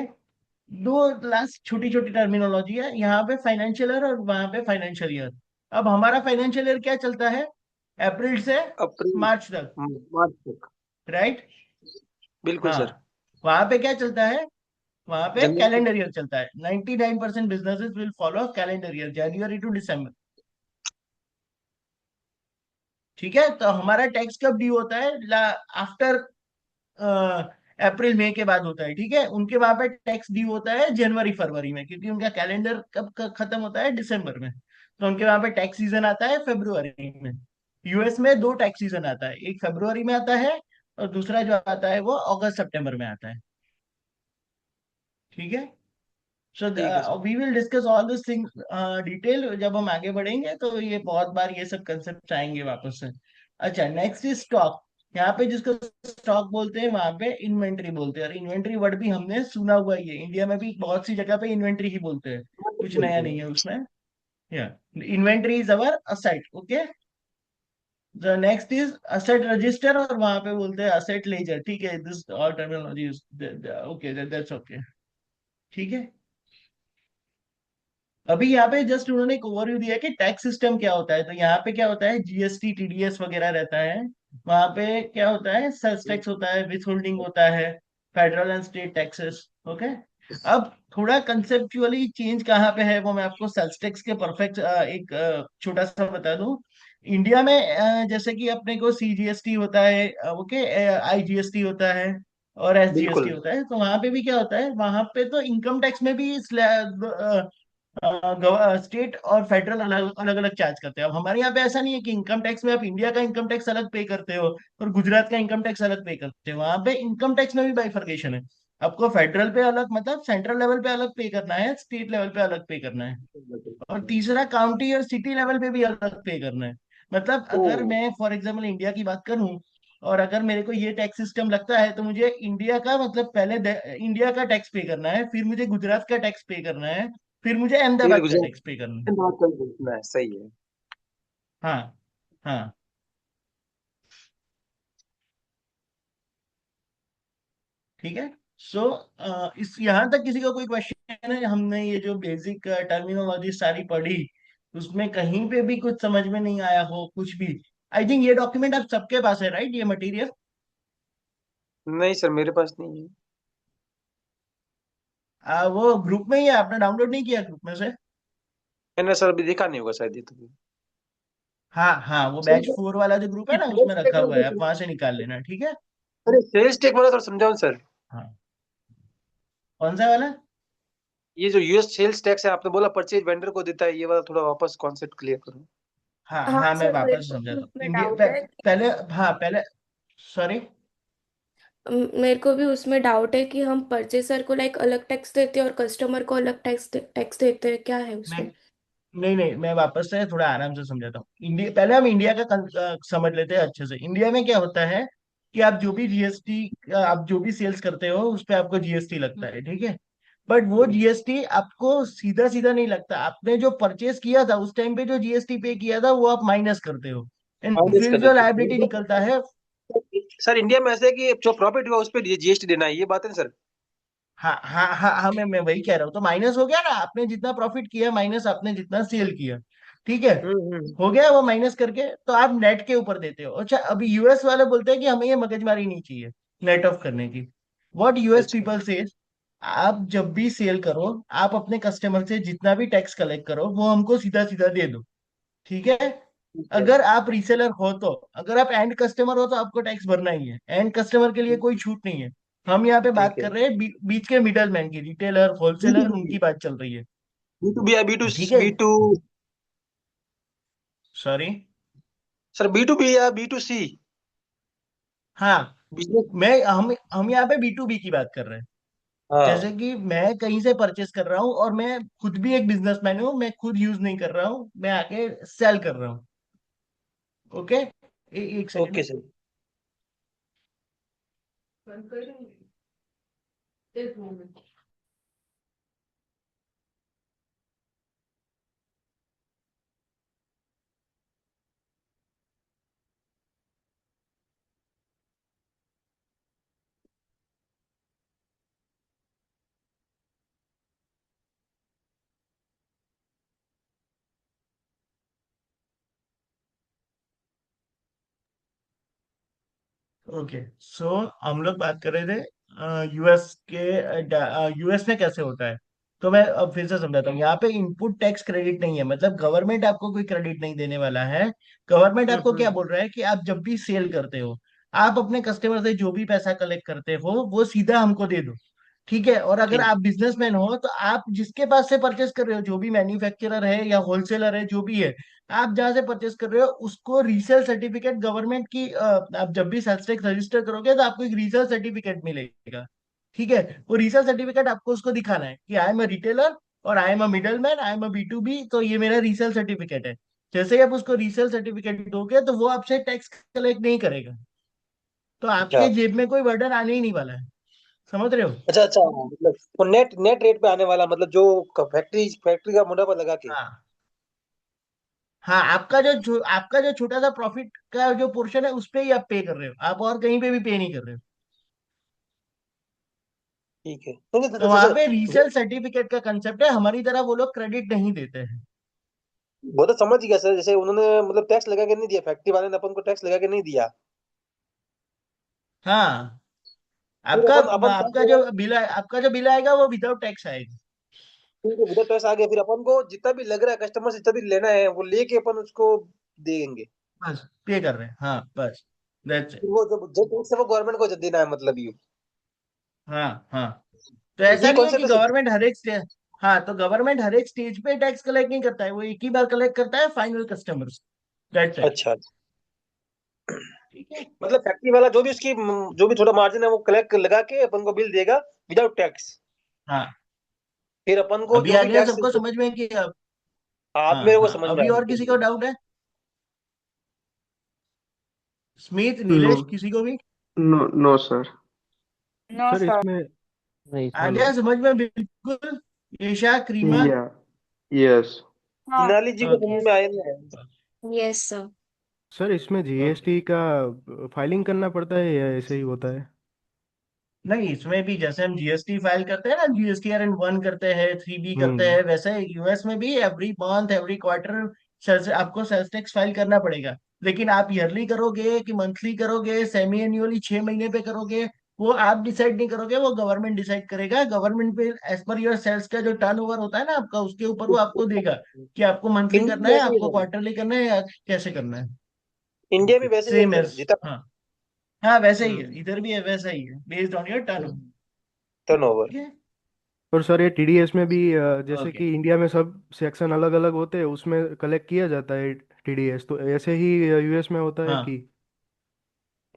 दो लास्ट छोटी छोटी टर्मिनोलॉजी है, यहाँ पे फाइनेंशियल ईयर और वहां पे फाइनेंशियल ईयर। अब हमारा फाइनेंशियल ईयर क्या चलता है, अप्रैल से अप्रैल। मार्च तक। मार्च तक। राइट। बिल्कुल सर। हाँ। वहां पे क्या चलता है, वहां पे जनवरी। कैलेंडर ईयर चलता है। 99% businesses will follow calendar year, January to December. ठीक है। तो हमारा टैक्स कब ड्यू होता है, आफ्टर अप्रैल मई के बाद होता है। ठीक है। उनके वहां पे टैक्स ड्यू होता है जनवरी फरवरी में, क्योंकि उनका कैलेंडर कब खत्म होता है, दिसंबर में। तो उनके वहां पे टैक्स सीजन आता है फरवरी में। यूएस में दो टैक्स सीजन आता है, एक फरवरी में आता है और दूसरा जो आता है वो अगस्त सितंबर में आता है। ठीक है। सो ठीक है sir. We will discuss all this thing detail जब हम आगे बढ़ेंगे, तो ये बहुत बार ये सब कंसेप्ट आएंगे वापस से। अच्छा, नेक्स्ट इज स्टॉक। यहाँ पे जिसको स्टॉक बोलते हैं वहां पे इन्वेंट्री बोलते हैं, और इन्वेंट्री वर्ड भी हमने सुना हुआ ही है, इंडिया में भी बहुत सी जगह पे इन्वेंट्री ही बोलते हैं, कुछ नया बोलते हैं। नहीं है उसमें। या inventory is our asset. Okay. The next is asset register, और वहां पे बोलते हैं असेट लेजर। ठीक है। This all terminology is okay, that's okay. ठीक है। अभी यहाँ पे जस्ट उन्होंने एक ओवरव्यू दिया कि टैक्स सिस्टम क्या होता है। तो यहाँ पे क्या होता है, जीएसटी टीडीएस वगैरह रहता है। वहां पे क्या होता है, सेल्स टैक्स होता है, विथ होल्डिंग होता है, federal and state taxes. Okay. अब थोड़ा कंसेप्चुअली चेंज कहाँ पे है वो मैं आपको सेल्स टैक्स के परफेक्ट एक छोटा सा बता दूं। इंडिया में जैसे कि अपने को सीजीएसटी होता है, ओके, आईजीएसटी होता है और एसजीएसटी बिल्कुल। होता है। तो वहां पे भी क्या होता है, वहां पे तो इनकम टैक्स में भी स्टेट और फेडरल अलग अलग अलग चार्ज करते हैं। अब हमारे यहाँ पे ऐसा नहीं है कि इनकम टैक्स में आप इंडिया का इनकम टैक्स अलग पे करते हो और गुजरात का इनकम टैक्स अलग पे करते हो। वहां पे इनकम टैक्स में भी बाइफर्केशन है। आपको फेडरल पे अलग, मतलब सेंट्रल लेवल पे अलग पे करना है, स्टेट लेवल पे अलग पे करना है, और तीसरा काउंटी और सिटी लेवल पे भी अलग पे करना है। मतलब ओ। अगर मैं फॉर एग्जाम्पल इंडिया की बात करूं और अगर मेरे को ये टैक्स सिस्टम लगता है, तो मुझे इंडिया का मतलब पहले इंडिया का टैक्स पे करना है, फिर मुझे गुजरात का टैक्स पे करना है, फिर मुझे फिर अहमदाबाद का गुजरात। टैक्स पे करना है। बात कर पूछना है, सही है। हाँ। हाँ। ठीक है। सो इस यहाँ तक किसी का कोई क्वेश्चन है, हमने ये जो बेसिक टर्मिनोलॉजी सारी पढ़ी, उसमें कहीं पे भी कुछ समझ में नहीं आया हो कुछ भी? आई थिंक ये डॉक्यूमेंट आप सबके पास है, राइट, ये मटेरियल? नहीं सर, मेरे पास नहीं है। वो ग्रुप में ही है, आपने डाउनलोड नहीं किया ग्रुप में से? मैंने सर अभी देखा नहीं होगा शायद ये तो। हाँ हाँ, वो सर बैच 4 वाला जो ग्रुप है ना, सेल्स उसमें टैक्स रखा वाला हुआ है, आप तो- वहां से निकाल लेना। ठीक है। अरे सेल्स टैक्स वाला थोड़ा समझाओ सर। हाँ। कौन सा वाला? ये जो यूएस सेल्स टैक्स है, आपने बोला परचेज वेंडर को देता है, ये वाला थोड़ा वापस कॉन्सेप्ट क्लियर करो। हाँ हाँ हाँ, मैं सर, मेरे वापस को भी समझाता हूँ। उसमें डाउट है। पहले, हाँ पहले, सॉरी। मेरे को भी उसमें डाउट है कि हम परचेसर को लाइक अलग टैक्स देते हैं और कस्टमर को अलग टैक्स देते हैं, क्या है नहीं उसमें? नहीं नहीं, मैं वापस से थोड़ा आराम से समझाता हूँ। इंडिया, पहले हम इंडिया का समझ लेते हैं अच्छे से। इंडिया में क्या होता है कि आप जो भी जीएसटी, आप जो भी सेल्स करते हो उस पे आपको जीएसटी लगता है, ठीक है। बट वो जीएसटी आपको सीधा सीधा नहीं लगता। आपने जो परचेस किया था उस टाइम पे जो जीएसटी पे किया था वो आप माइनस करते हो, एंड माइनस फिर कर जो देते लायबिलिटी हैं। निकलता है। सर इंडिया में ऐसे है कि जो प्रॉफिट हुआ उस पर जीएसटी देना है, ये बात है ना सर? हाँ हाँ हाँ हाँ, मैं वही कह रहा हूँ। तो माइनस हो गया ना, आपने जितना प्रॉफिट किया माइनस आपने जितना सेल किया, ठीक है। हम्म। हो गया वो माइनस करके, तो आप नेट के ऊपर देते हो। अच्छा, अभी यूएस वाले बोलते हैं कि हमें ये मगजमारी नहीं चाहिए नेट ऑफ करने की। व्हाट यूएस अच्छा। पीपल सेज, आप जब भी सेल करो, आप अपने कस्टमर से जितना भी टैक्स कलेक्ट करो वो हमको सीधा सीधा दे दो, ठीक है। ठीक है। अगर आप रीसेलर हो तो, अगर आप एंड कस्टमर हो तो आपको टैक्स भरना ही है। एंड कस्टमर के लिए कोई छूट नहीं है। हम यहाँ पे बात ठीक है। कर रहे हैं बीच के मिडल मैन की, retailer B to wholesaler, B, उनकी बात चल रही है। बी टू बी या ठीक है, B to sorry. Sir B to B या बी टू सी हाँ, बिजनेस? हम यहाँ पे बी टू बी की बात कर रहे हैं। हाँ। जैसे कि मैं कहीं से परचेस कर रहा हूँ और मैं खुद भी एक बिजनेसमैन हूँ, मैं खुद यूज नहीं कर रहा हूँ, मैं आके सेल कर रहा हूँ। ओके, एक ओके सेकंड। सर। ओके, सो हम लोग बात कर रहे थे यूएस के। यूएस में कैसे होता है, तो मैं अब फिर से समझाता हूँ। यहाँ पे इनपुट टैक्स क्रेडिट नहीं है, मतलब गवर्नमेंट आपको कोई क्रेडिट नहीं देने वाला है। गवर्नमेंट आपको क्या हम्म। बोल रहा है कि आप जब भी सेल करते हो, आप अपने कस्टमर से जो भी पैसा कलेक्ट करते हो वो सीधा हमको दे दो, ठीक है। और अगर ठीक। आप बिजनेसमैन हो तो आप जिसके पास से परचेस कर रहे हो, जो भी मैन्युफैक्चरर है या होलसेलर है, जो भी है, आप जहां से परचेस कर रहे हो उसको रीसेल सर्टिफिकेट गवर्नमेंट की, आप जब भी सेल्स टैक्स रजिस्टर करोगे तो आपको एक रीसेल सर्टिफिकेट मिलेगा, ठीक है। वो रीसेल सर्टिफिकेट आपको उसको दिखाना है कि आई एम अ रिटेलर और I am a middle man, I am a B to B, तो ये मेरा रीसेल सर्टिफिकेट है। जैसे ही आप उसको रीसेल सर्टिफिकेट दोगे तो वो आपसे टैक्स कलेक्ट नहीं करेगा, तो अच्छा आपके जेब में कोई बर्डन आने ही नहीं वाला है। समझ रहे हो? अच्छा अच्छा, मतलब वो नेट नेट रेट पे आने वाला, मतलब जो फैक्ट्री फैक्ट्री का मुनाफा लगा के। हाँ हाँ, आपका जो छोटा सा प्रॉफिट का जो पोर्शन है उस पे ही आप पे कर रहे हो, आप और कहीं पे भी पे नहीं कर रहे हो। ठीक है, नहीं नहीं तो सर वहां सर, पे रीसेल सर्टिफिकेट का कंसेप्ट है, हमारी तरह वो लोग क्रेडिट नहीं देते हैं। वो तो समझ गया सर, जैसे उन्होंने मतलब टैक्स लगा के नहीं दिया, फैक्ट्री वाले ने अपन को टैक्स लगा के नहीं दिया। हाँ, फिर आपका अपन टैक्स आपका लगा, जो बिल आपका जो बिल आएगा वो विदाउट टैक्स आएगा। ठीक है विदाउट टैक्स आ गया, फिर अपन को जितना भी लग रहा है कस्टमर से जितना भी लेना है वो लेके अपन उसको देंगे। बस पे कर रहे हैं, हाँ बस, दैट्स इट। फिर वो जो टैक्स है वो गवर्नमेंट को देना है, मतलब ये। हाँ हाँ, तो ऐसा ये नहीं है कि कॉन्सेप्ट है सर। गवर्नमेंट हर एक स्टेज, हाँ, तो गवर्नमेंट हर एक स्टेज पे टैक्स कलेक्ट नहीं करता है, वो एक ही बार कलेक्ट करता है फाइनल कस्टमर्स, दैट्स इट। अच्छा, ठीक है, मतलब फैक्ट्री वाला जो भी उसकी जो भी थोड़ा मार्जिन है वो कलेक्ट लगा के अपन को बिल देगा विदाउट टैक्स। हाँ, फिर अपन को अभी जो आ भी गया टैक्स, सबको समझ में कि अब, आप हाँ मेरे को हाँ, समझ में अभी आया और किसी को बिल्कुल। डाउट है? स्मिथ, नो, नीलेश, किसी को भी no, no sir. No sir sir. इसमें नहीं, आ इसमें गया नहीं। समझ में बिल्कुल? ईशा, क्रीमा। या, यस। हाँ। हिनाली जी को ओके, समझ यस। में आया नहीं आया? Yes sir. सर इसमें ओके, जीएसटी का फाइलिंग करना पड़ता है या ऐसे ही होता है? नहीं, इसमें भी जैसे हम जीएसटी फाइल करते हैं ना, जीएसटी R1 करते हैं, 3B करते हम्म। हैं, वैसे यूएस में भी एवरी मंथ एवरी क्वार्टर आपको सेल्स टैक्स फाइल करना पड़ेगा। लेकिन आप ईयरली करोगे कि मंथली करोगे, सेमी एनुअली 6 महीने पे करोगे, वो आप डिसाइड नहीं करोगे, वो गवर्नमेंट डिसाइड करेगा। गवर्नमेंट पे एज पर योर सेल्स का जो टर्नओवर होता है ना आपका, उसके ऊपर वो आपको देगा कि आपको मंथली इंडिया करना में है, वैसे ही आपको है सर। क्वार्टरली करना है, या कैसे करना है। इंडिया में वैसे ही है सेम सर, एज, जितना हाँ हाँ, वैसे ही है, हम्म इधर भी है वैसा ही है, based on your turn. Turnover. ठीक है, और सर ये टीडीएस में भी जैसे ओके। कि इंडिया में सब सेक्शन अलग अलग होते हैं, उसमें कलेक्ट किया जाता है TDS तो ऐसे ही यूएस में होता है हाँ, कि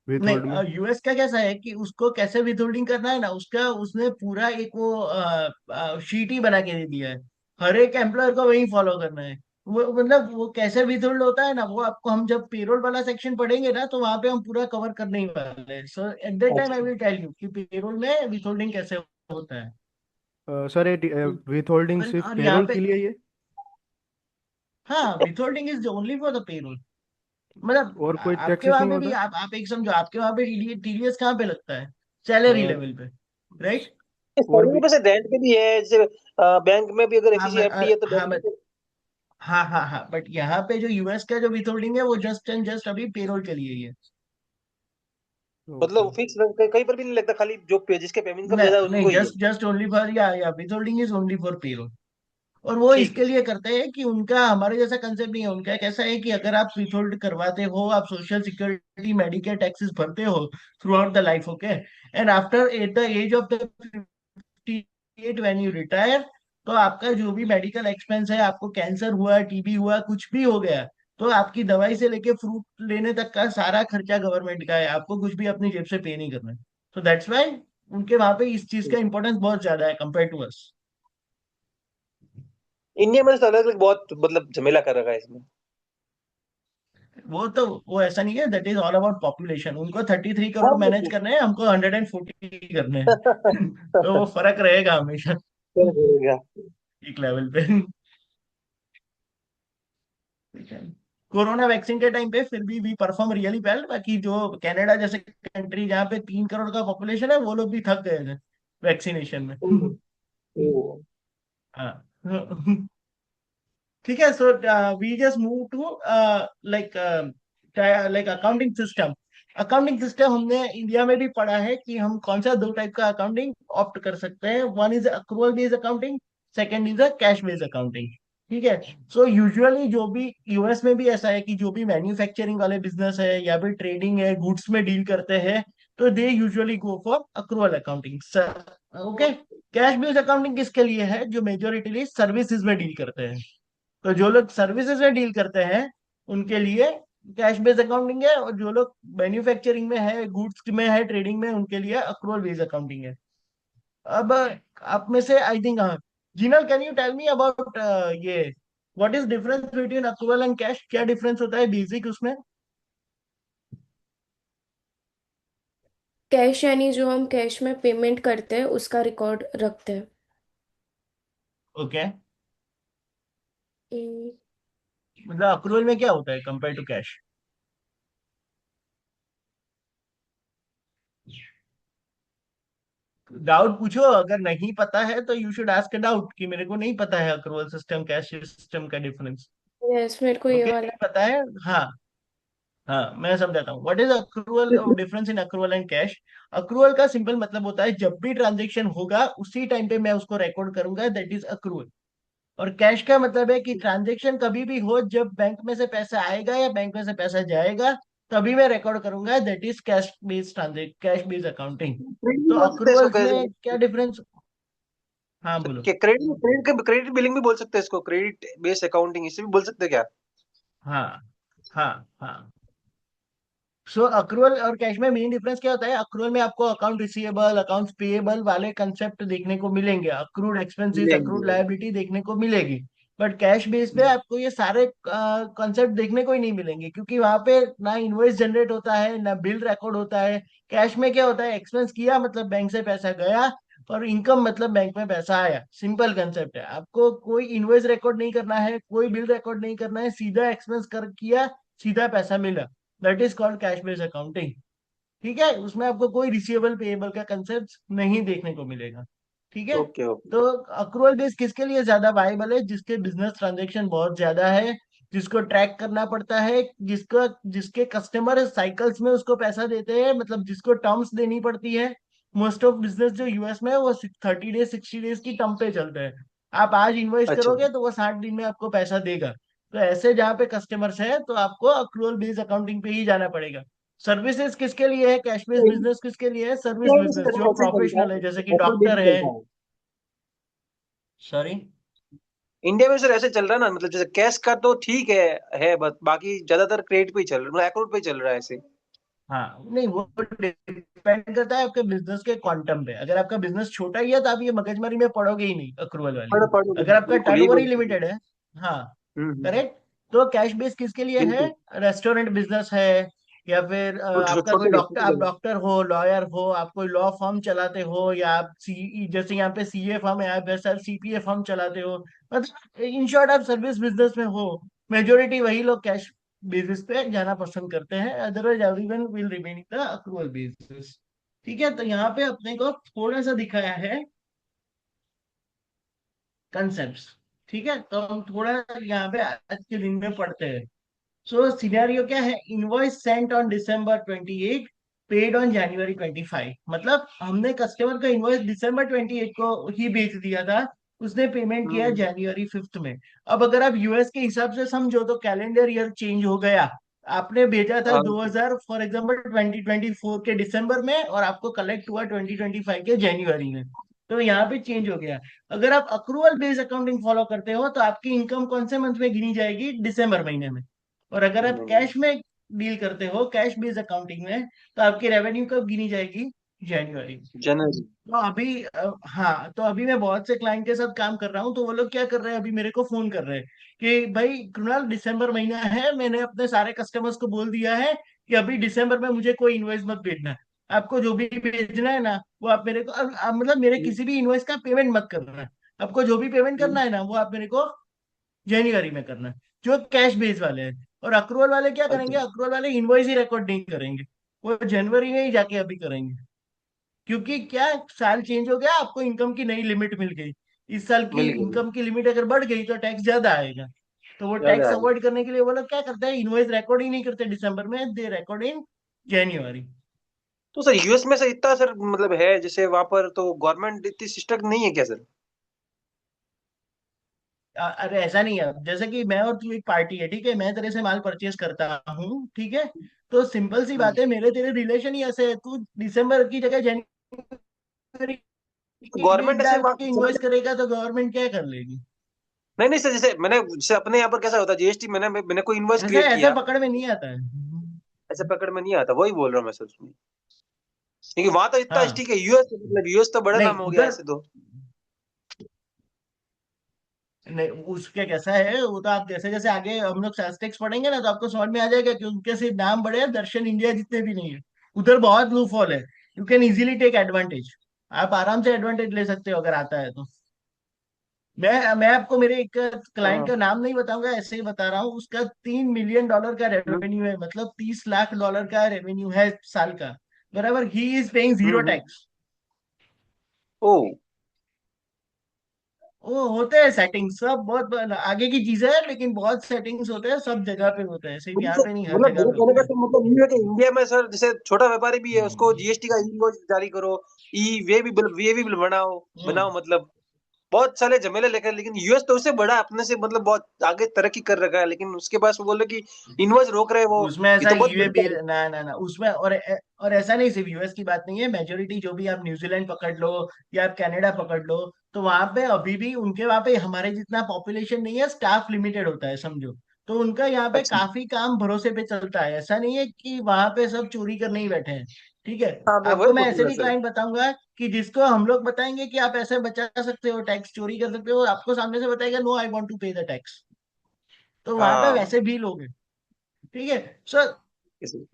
विथ होल्ड में? नहीं, यूएस का कैसा है कि उसको कैसे विथहोल्डिंग करना है ना, उसका उसने पूरा एक वो शीट ही बना के दे दिया है। हर एक एम्प्लॉयर को वही फॉलो करना है। वो मतलब वो कैसे विथहोल्ड होता है ना, वो आपको हम जब पेरोल वाला सेक्शन पढ़ेंगे ना, तो वहां पे हम पूरा कवर करने ही वाले हैं। सो एट दैट टाइम आई अच्छा। विल टेल यू कि पेरोल में विथहोल्डिंग कैसे होता है। सर ये विथ होल्डिंग सिर्फ और यहाँ पेरोल पे, के लिए ही है? हाँ, withholding is only for the payroll. मतलब और कोई आपके टैक्सेस वहां नहीं पे भी, होता? आप एक समझो, आपके वहां पे टीडीएस कहाँ पे लगता है? सैलरी अ, लेवल पे, राइट? और सैलरी भी? पे से रेंट पे भी है, जैसे बैंक में भी अगर हाँ एफसी एफडी है तो हाँ बैंक में। हाँ हाँ हाँ, बट यहाँ पे जो यूएस का जो विथहोल्डिंग है वो जस्ट एंड जस्ट अभी पेरोल के लिए ही है। मतलब ओके। फिक्स कहीं पर भी नहीं लगता, खाली जो जिसके पेमेंट इनकम ज्यादा है नहीं, उनको ही है। जस्ट जस्ट ओनली फॉर, या विथहोल्डिंग इज ओनली फॉर पेरोल। और वो ठीक इसके है। लिए करते हैं कि उनका हमारे जैसा कंसेप्ट नहीं है। उनका कैसा है कि अगर आप विथहोल्ड करवाते हो, आप सोशल सिक्योरिटी मेडिकेयर टैक्सेस भरते हो throughout the life, okay, and after at the age of the 58 when you retire, तो आपका जो भी मेडिकल एक्सपेंस है, आपको कैंसर हुआ, टीबी हुआ, कुछ भी हो गया, तो आपकी दवाई से लेके फ्रूट लेने तक का सारा खर्चा गवर्नमेंट का है। आपको कुछ भी अपनी जेब से पे नहीं करना है। तो दैट्स व्हाई उनके वहां पे इस चीज का इंपॉर्टेंस बहुत ज्यादा है कंपेयर टू अस। इंडिया में तो अलग अलग बहुत मतलब झमेला कर रखा है इसमें। वो ऐसा नहीं है, that is all about population. उनको 33 करोड़ हाँ मैनेज बिल्कुल। करने हैं, हमको 140 करने हैं। तो वो फर्क रहेगा हमेशा चल रहेगा। एक लेवल पे। ठीक है। कोरोना वैक्सीन के टाइम पे फिर भी वी परफॉर्म रियली वेल। बाकी जो कनाडा जैसे कंट्री जहाँ पे 3 करोड़ का पॉपुलेशन है, वो लोग भी थक गए थे वैक्सीनेशन में। हम्म। ओ, हाँ। ठीक है। So we just move to like like accounting system. Accounting system हमने इंडिया में भी पढ़ा है कि हम कौन सा दो टाइप का अकाउंटिंग ऑप्ट कर सकते हैं। One is accrual based accounting, second is a cash based accounting. ठीक है। सो यूजुअली जो भी यूएस में भी ऐसा है कि जो भी मैन्युफैक्चरिंग वाले बिजनेस है या फिर ट्रेडिंग है, गुड्स में डील करते हैं, तो they usually go for accrual accounting. Okay. Cash based accounting किसके लिए है? जो मेजोरिटी सर्विसेज में डील करते हैं। तो जो लोग सर्विसेज में डील करते हैं, उनके लिए कैश बेस्ड अकाउंटिंग है। और जो लोग मैन्युफैक्चरिंग में है, गुड्स में है, ट्रेडिंग में, उनके लिए अक्रूवल बेस्ड अकाउंटिंग है। अब आप में से आई थिंक, हाँ, Jinal, can you tell me about ये what is difference between accrual and cash? क्या डिफरेंस होता है बेसिक उसमें? कैश यानी जो हम कैश में पेमेंट करते हैं उसका रिकॉर्ड रखते हैं। ओके। हम्म, मतलब अक्रूवल में क्या होता है कंपेयर टू कैश? डाउट पूछो, अगर नहीं पता है तो यू शुड आस्क डाउट कि मेरे को नहीं पता है अक्रूवल सिस्टम कैश सिस्टम का डिफरेंस। यस मेरे को ये ओके, वाला। नहीं पता है। हाँ हाँ, मैं समझाता हूँ व्हाट इज अक्रूवल और difference in accrual and cash. Accrual का सिंपल मतलब होता है जब भी ट्रांजेक्शन होगा उसी टाइम पे मैं उसको रिकॉर्ड करूंगा, दैट इज अक्रूवल। और कैश का मतलब है कि ट्रांजेक्शन कभी भी हो, जब बैंक में से पैसा आएगा या बैंक में से पैसा जाएगा, तभी मैं रिकॉर्ड करूंगा, that is cash based ट्रांजेक्ट cash based accounting. Credit भी तो बोल सकते हैं इसको अक्रूवल्स में कैसे? क्या डिफरेंस? हाँ बोलो। क्रेडिट क्रेडिट क्रेडिट बिलिंग भी बोल सकते हैं इसको, क्रेडिट बेस्ड अकाउंटिंग इसे भी बोल सकते हैं क्या? हाँ हाँ हाँ। सो अक्रूवल और कैश में मेन डिफरेंस क्या होता है? अक्रूवल में आपको अकाउंट रिसीवेबल, अकाउंट्स पेएबल वाले कंसेप्ट देखने को मिलेंगे, अक्रूड एक्सपेंसेस, अक्रूड लेंगे। लायबिलिटी देखने को मिलेगी। बट कैश बेस पे आपको ये सारे कंसेप्ट देखने को ही नहीं मिलेंगे, क्योंकि वहां पे ना इनवॉइस जनरेट होता है, ना बिल रिकॉर्ड होता है। कैश में क्या होता है? एक्सपेंस किया मतलब बैंक से पैसा गया, और इनकम मतलब बैंक में पैसा आया। सिंपल कंसेप्ट है। आपको कोई इनवॉइस रिकॉर्ड नहीं करना है, कोई बिल रिकॉर्ड नहीं करना है, सीधा एक्सपेंस कर किया, सीधा पैसा मिला। That is called cash based accounting. ठीक है। उसमें आपको कोई रिसीवेबल पेएबल का कंसेप्ट नहीं देखने को मिलेगा। ठीक है। Okay okay. तो अक्रूवल बेस किसके लिए ज्यादा वाइबल है? जिसके बिजनेस ट्रांजेक्शन बहुत ज्यादा है, जिसको ट्रैक करना पड़ता है, जिसको जिसके कस्टमर साइकिल्स में उसको पैसा देते हैं, मतलब जिसको टर्म्स देनी पड़ती है। मोस्ट ऑफ बिजनेस जो यूएस में है वो 30 डेज 60 डेज की टर्म पे चलते हैं। आप आज इन्वेस्ट अच्छा। करोगे तो वो 60 दिन में आपको पैसा देगा। तो ऐसे जहाँ पे कस्टमर्स है, तो आपको अक्रूवल बेस्ड अकाउंटिंग पे ही जाना पड़ेगा। सर्विसेज किसके लिए है? कैश बेस्ड बिजनेस किसके लिए है? सर्विस बिजनेस जो ऐसे ही चलता प्रोफेशनल है, जैसे कि है, ऑफर बेस्ड डॉक्टर है। चलता है। सॉरी। इंडिया में सर ऐसे चल रहा है ना, मतलब जैसे कैश का तो ठीक है बट बाकी ज्यादातर क्रेडिट पे ही चल रहा है, मतलब अकाउंट पे ही चल रहा है ऐसे। हाँ नहीं, वो डिपेंड करता है आपके बिजनेस के क्वांटम पे। अगर आपका बिजनेस छोटा ही है तो आप ये मगजमारी में पड़ोगे ही नहीं अक्रूवल वाली। पढ़ो पढ़ो अगर आपका बिल्कुल यही टर्नओवर ही बोल रहा लिमिटेड है, हाँ हूँ। करेक्ट, तो कैश बेस किसके लिए है? बिल्कुल। रेस्टोरेंट बिजनेस है, या फिर आपका कोई छोटे डॉक्टर, आप छोटे डॉक्टर हो, लॉयर हो, आप कोई लॉ फर्म चलाते हो, या आप सी, जैसे यहाँ पे सीए फर्म है, आप वैसे आप सीपीए फर्म चलाते हो, मतलब इन शॉर्ट आप सर्विस बिजनेस में हो। मेजोरिटी वही लोग कैश बेसिस पे जाना पसंद करते हैं, otherwise everyone will remain in the accrual basis. ठीक है, तो यहाँ पे अपने को थोड़ा सा दिखाया है कंसेप्ट। ठीक है, तो हम थोड़ा यहाँ पे आज के दिन में पढ़ते हैं। सो सिनेरियो क्या है? Invoice Saint on December 28, paid on January 25। मतलब हमने कस्टमर का इनवॉइस दिसंबर 28 को ही भेज दिया था, उसने पेमेंट किया हम्म। जनवरी 5 में। अब अगर आप यूएस के हिसाब से समझो तो कैलेंडर ईयर चेंज हो गया। आपने भेजा था हाँ, 2000 फॉर एग्जांपल 2024 के दिसंबर में, और आपको कलेक्ट हुआ 2025 के जनवरी में, तो यहाँ पे चेंज हो गया। अगर आप अक्रूवल बेस्ड अकाउंटिंग फॉलो करते हो तो आपकी इनकम कौन से मंथ में गिनी जाएगी? दिसंबर महीने में। और अगर आप कैश में डील करते हो, कैश बेस्ड अकाउंटिंग में, तो आपकी रेवेन्यू कब गिनी जाएगी? जनवरी। जनवरी। तो अभी हाँ, तो अभी मैं बहुत से क्लाइंट के साथ काम कर रहा हूँ, तो वो लोग क्या कर रहे हैं, अभी मेरे को फोन कर रहे हैं कि भाई कृणाल, दिसंबर महीना है, मैंने अपने सारे कस्टमर्स को बोल दिया है कि अभी दिसंबर में मुझे कोई इनवॉइस मत भेजना। आपको जो भी भेजना है ना, वो आप मेरे को मतलब मेरे किसी भी इनवॉइस का पेमेंट मत करना है। आपको जो भी पेमेंट करना है ना, वो आप मेरे को जनवरी में करना है, जो कैश बेस वाले हैं। और अक्रूवल वाले क्या अच्छा। करेंगे? अक्रूवल वाले इनवॉइस ही रिकॉर्ड नहीं करेंगे, वो जनवरी में ही जाके अभी करेंगे। क्योंकि क्या, साल चेंज हो गया, आपको इनकम की नई लिमिट मिल गई। इस साल की मिल गई। इनकम की लिमिट अगर बढ़ गई तो टैक्स ज्यादा आएगा। तो वो याद टैक्स आया। अवॉइड करने के लिए वो लोग क्या करते हैं, इनवॉइस रिकॉर्ड ही नहीं करते दिसंबर में, दे रिकॉर्ड इन जनवरी। तो सर यूएस में सर इतना सर मतलब है, जैसे वहां पर तो गवर्नमेंट इतनी स्ट्रिक्ट नहीं है क्या सर? अरे ऐसा नहीं है, जैसे कि मैं और तू एक पार्टी है, ठीक है, मैं तेरे से माल परचेज करता हूँ, ठीक है, तो सिंपल सी बात है, मेरे तेरे रिलेशन ही ऐसे है। तू दिसंबर की जगह जनवरी की डेट गवर्नमेंट ऐसे डाल के इन्वेस्ट करेगा तो गवर्नमेंट क्या कर लेगी? नहीं नहीं सर, जैसे अपने यहाँ पर कैसा होता है, जीएसटी मैंने कोई इनवॉइस ऐसे क्रिएट ऐसे किया, पकड़ में नहीं आता है। ऐसे पकड़ में नहीं आता, वही बोल रहा हूँ मैं सर उसमें। क्योंकि वहां तो इतना हाँ स्ट्रिक्ट है, यूएस मतलब यूएस तो बड़ा नहीं नाम हो गया उधर, ऐसे तो। नहीं उसके कैसा है, वो तो आप जैसे जैसे आगे हम लोग स्टैटिस्टिक्स पढ़ेंगे ना, तो आपको समझ में आ जाएगा कि उनके सिर्फ नाम बड़े हैं, दर्शन इंडिया जितने भी नहीं है। उधर बहुत लूफॉल है, you can easily take advantage. आप आराम से एडवांटेज ले सकते हो अगर आता है तो। मैं आपको मेरे एक क्लाइंट हाँ। का नाम नहीं बताऊंगा, ऐसे ही बता रहा हूँ, उसका $3 मिलियन का हम्म रेवेन्यू है, मतलब $30 लाख का रेवेन्यू है साल का। बराबर, he is paying zero hmm. Tax. Oh. वो होते हैं सेटिंग्स सब, बहुत आगे की चीजें है, लेकिन बहुत सेटिंग्स होते हैं, सब जगह पे होते हैं, सिर्फ यहाँ पे नहीं, हर मतलब जगह मेरे पे कहने होते का हैं। तो मतलब ये है कि इंडिया में सर जैसे छोटा व्यापारी भी है, उसको हम्म जीएसटी का ई जारी करो, ई वे भी बिल बनाओ हम्म। बनाओ, मतलब बहुत सारे झमेले लेकर। लेकिन यूएस तो उससे बड़ा अपने से मतलब बहुत आगे तरक्की कर रखा है, लेकिन उसके पास वो बोले कि इनवॉइस रोक रहे हैं वो। उसमें ये ऐसा तो बहुत यूए बड़ी भी, बात है। ना ना ना, उसमें और ऐसा नहीं, सिर्फ यूएस की बात नहीं है, मेजोरिटी जो भी, आप न्यूजीलैंड पकड़ लो या आप कनाडा पकड़ लो, तो वहां पे अभी भी उनके वहां पे हमारे जितना पॉपुलेशन नहीं है, स्टाफ लिमिटेड होता है समझो। तो उनका यहाँ पे अच्छा। काफी काम भरोसे पे चलता है, ऐसा नहीं है कि वहां पे सब चोरी करने ही बैठे हैं। ठीक है, हाँ, मैं वही आपको मैं बोल ऐसे रहा भी सर। क्लाइंट बताऊंगा कि जिसको हम लोग बताएंगे कि आप ऐसे बचा सकते हो, टैक्स चोरी कर सकते हो, आपको सामने से बताएगा नो आई वांट टू पे द टैक्स। तो वहां पे हाँ। वैसे भी लोग हैं। ठीक है सर,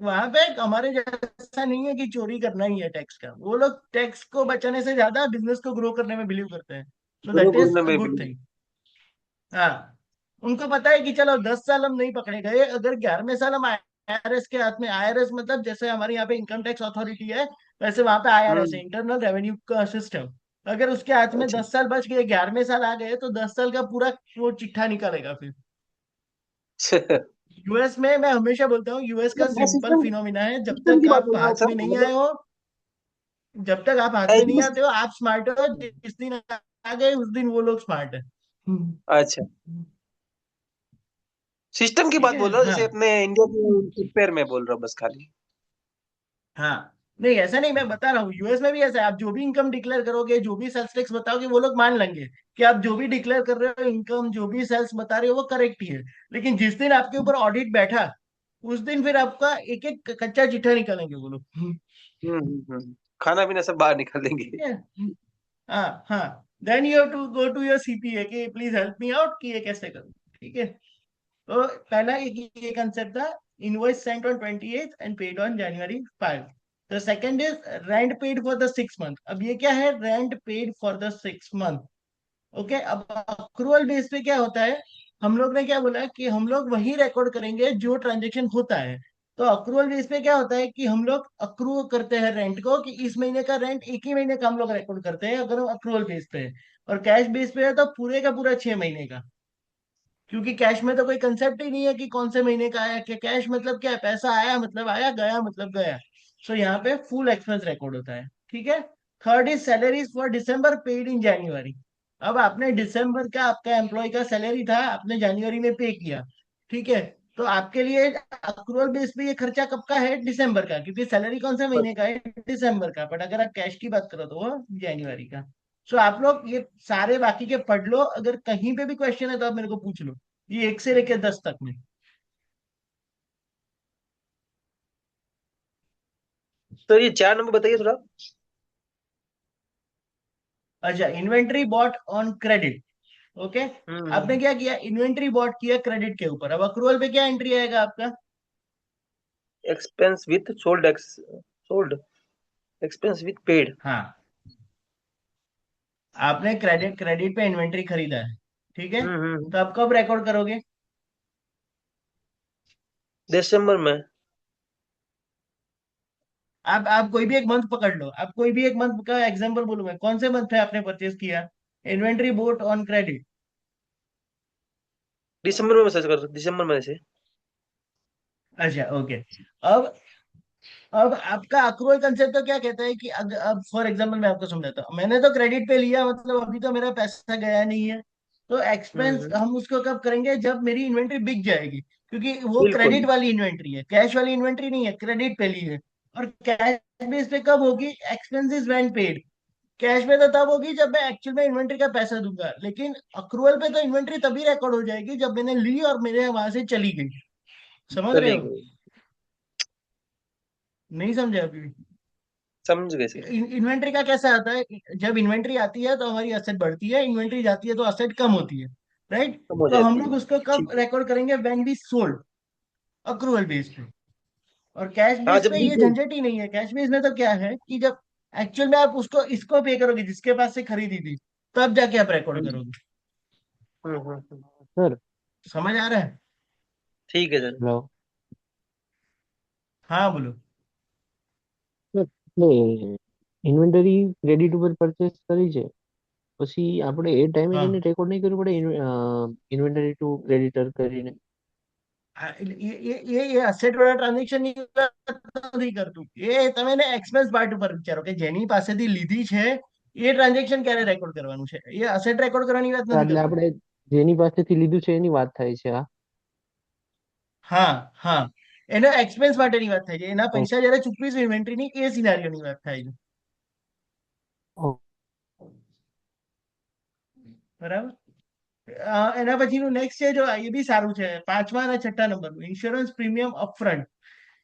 वहां पे हमारे जैसा नहीं है कि चोरी करना ही है टैक्स का, वो लोग टैक्स को बचाने से ज्यादा बिजनेस को ग्रो करने में बिलीव करते हैं। सो ग्रो दैट इज करने अ में गुड भी। थिंग। हाँ, उनको पता है कि चलो 10 साल हम नहीं पकड़े गए, अगर 11वें साल हम आईआरएस के हाथ में, आईआरएस मतलब जैसे हमारे यहाँ पे इनकम टैक्स अथॉरिटी है, वैसे वहां पे आईआरएस है, हम्म। इंटरनल रेवेन्यू का सिस्टम। अगर उसके हाथ में अच्छा। 10 साल बच गए, 11वें साल आ गए, तो 10 साल का पूरा वो चिट्ठा निकालेगा फिर। यूएस में मैं हमेशा बोलता हूँ, यूएस का मतलब मैं सिंपल सिस्टम फिनोमिना है, जब सिस्टम तक की बात आप बोल रहा हूँ हाथ सर, में नहीं आए मतलब हो, जब तक आप हाथ में नहीं एग्जिस्ट। आते हो, आप स्मार्ट हो, जिस दिन आ गए उस दिन वो लोग स्मार्ट है। अच्छा, सिस्टम की ठीक बात है, बोल रहा हूँ, हाँ जैसे अपने इंडिया की पैर में बोल रहा हूँ बस खाली। हाँ, नहीं ऐसा नहीं, मैं बता रहा हूँ यूएस में भी ऐसा है। आप जो भी इनकम डिक्लेयर करोगे, जो भी सेल्स टैक्स बताओगे, वो लोग मान लेंगे कि आप जो भी डिक्लेयर कर रहे हो इनकम, जो भी सेल्स बता रहे हो वो करेक्ट ही है। लेकिन जिस दिन आपके ऊपर ऑडिट बैठा, उस दिन फिर आपका एक एक कच्चा चिट्ठा निकालेंगे वो लोग। खाना पीना सब बाहर निकाल देंगे। ठीक है। हाँ हाँ, then you have to go to your CPA कि प्लीज हेल्प मी आउट कि ये कैसे करूँ। ठीक है। तो पहला एक ये कंसेप्ट था, invoice Saint on 28 and paid on January 5। The second is rent paid for the 6 month. अब ये क्या है, rent paid for the 6 month. Okay, अब अक्रूवल बेस पे क्या होता है, हम लोग ने क्या बोला कि हम लोग वही रिकॉर्ड करेंगे जो ट्रांजेक्शन होता है। तो अक्रूवल बेस पे क्या होता है कि हम लोग अक्रू करते हैं रेंट को, कि इस महीने का रेंट एक ही महीने का हम लोग रिकॉर्ड करते हैं अगर अक्रूवल बेस पे है। और कैश बेस पे है तो पूरे का पूरा 6 महीने का। क्योंकि कैश में तो कोई कंसेप्ट ही नहीं है कि कौन से महीने का आया, कि कैश मतलब क्या है, पैसा आया मतलब आया, गया मतलब गया। सो यहाँ पे फुल एक्सपेंस रिकॉर्ड होता है। ठीक है। Third is salaries for December paid in January. अब आपने दिसंबर का आपका एम्प्लॉय का सैलरी था, आपने जनवरी में पे किया। ठीक है। तो आपके लिए अक्रूवल बेस पे ये खर्चा कब का है, दिसंबर का, क्योंकि सैलरी कौन से महीने का है, दिसंबर का। बट अगर आप कैश की बात करो तो वो जनवरी का। सो आप लोग ये सारे बाकी के पढ़ लो, अगर कहीं पे भी क्वेश्चन है तो आप मेरे को पूछ लो, ये 1 से लेकर 10 तक में। तो ये 4 नंबर बताइए थोड़ा। अच्छा, inventory bought on credit. Okay. आपने हम्म। क्या किया, इन्वेंट्री बॉट किया क्रेडिट के ऊपर। अब अक्रूवल पे क्या एंट्री आएगा आपका। Expense with sold sold expense with paid. हाँ, आपने क्रेडिट क्रेडिट पे इन्वेंट्री खरीदा है। ठीक है। हम्म। तो आप कब रिकॉर्ड करोगे। दिसंबर में। आप कोई भी एक मंथ पकड़ लो, आप कोई भी एक मंथ का एग्जांपल बोलो, मैं कौन से मंथ है आपने परचेज किया इन्वेंट्री बोट ऑन क्रेडिट। दिसंबर में सर्च कर, दिसंबर में से। अच्छा ओके। अब अब आपका अक्रूवल कंसेप्ट तो क्या कहता है कि अब फॉर एग्जांपल मैं आपको समझाता हूँ, मैंने तो क्रेडिट पे लिया, मतलब अभी तो मेरा पैसा गया नहीं है। तो एक्सपेंस हम्म। हम उसको कब करेंगे, जब मेरी इन्वेंट्री बिक जाएगी। क्योंकि वो बिल्कुल। क्रेडिट वाली इन्वेंट्री है, कैश वाली इन्वेंट्री नहीं है, क्रेडिट पे ली है। और कैश बेस पे कब होगी, एक्सपेंसेस व्हेन पेड। कैश में तो तब होगी जब मैं एक्चुअल में इन्वेंट्री का पैसा दूंगा, लेकिन अक्रूवल पे तो इन्वेंट्री तभी रिकॉर्ड हो जाएगी जब मैंने ली और मेरे वहां से चली गई। समझ रहे चली हो। गई। नहीं समझे अभी भी। समझ गए समझ। इन्वेंट्री का कैसा आता है, जब इन्वेंट्री आती है तो हमारी असेट बढ़ती है, इन्वेंट्री जाती है तो असेट कम होती है। राइट। कम हो तो हम जाती लोग है। उसको कब ठीक है। रिकॉर्ड करेंगे, when we sold, accrual base पे। और कैश हाँ बेस जब पे ये बिकी। झंझट ही नहीं है। कैश बेस में तो क्या है कि जब एक्चुअल में आप उसको इसको पे करोगे जिसके पास से खरीदी थी, तब जाके आप रिकॉर्ड हम्म करोगे। सर। समझ आ रहा है। ठीक है सर। हेलो। हाँ बोलो। સર એટલે ઇન્વેન્ટરી ક્રેડિટ ઉપર પરચેસ કરી છે પછી આપણે એ ટાઈમે જ એને हाँ, રેકોર્ડ નહીં કરવું પડે ઇન્વેન્ટરી ટુ ક્રેડિટર કરીને. ये અસેટ વાળા ટ્રાન્ઝેક્શન ની વાત નથી કરતું, એ તમે ને એક્સપેન્સ પાર્ટ ઉપર વિચારો કે જેની પાસેથી લીધી છે એ ટ્રાન્ઝેક્શન ક્યારે રેકોર્ડ કરવાનું છે, એ અસેટ રેકોર્ડ કરવાની વાત નથી એટલે કરતો. આપણે જેની પાસેથી લીધું છે એની વાત થાય છે આ. હા હા, એના એક્સપેન્સ માટેની વાત થાય છે, એના ઓકે. પૈસા જયારે ચૂકવીશું ઇન્વેન્ટરીની એ સિનારીઓ ની વાત થાય છે. બરાબર. એના પછીનું નેક્સ્ટ છે, જો એ બી સારું છે, 5મા અને 6ઠ્ઠા નંબરનું insurance premium upfront.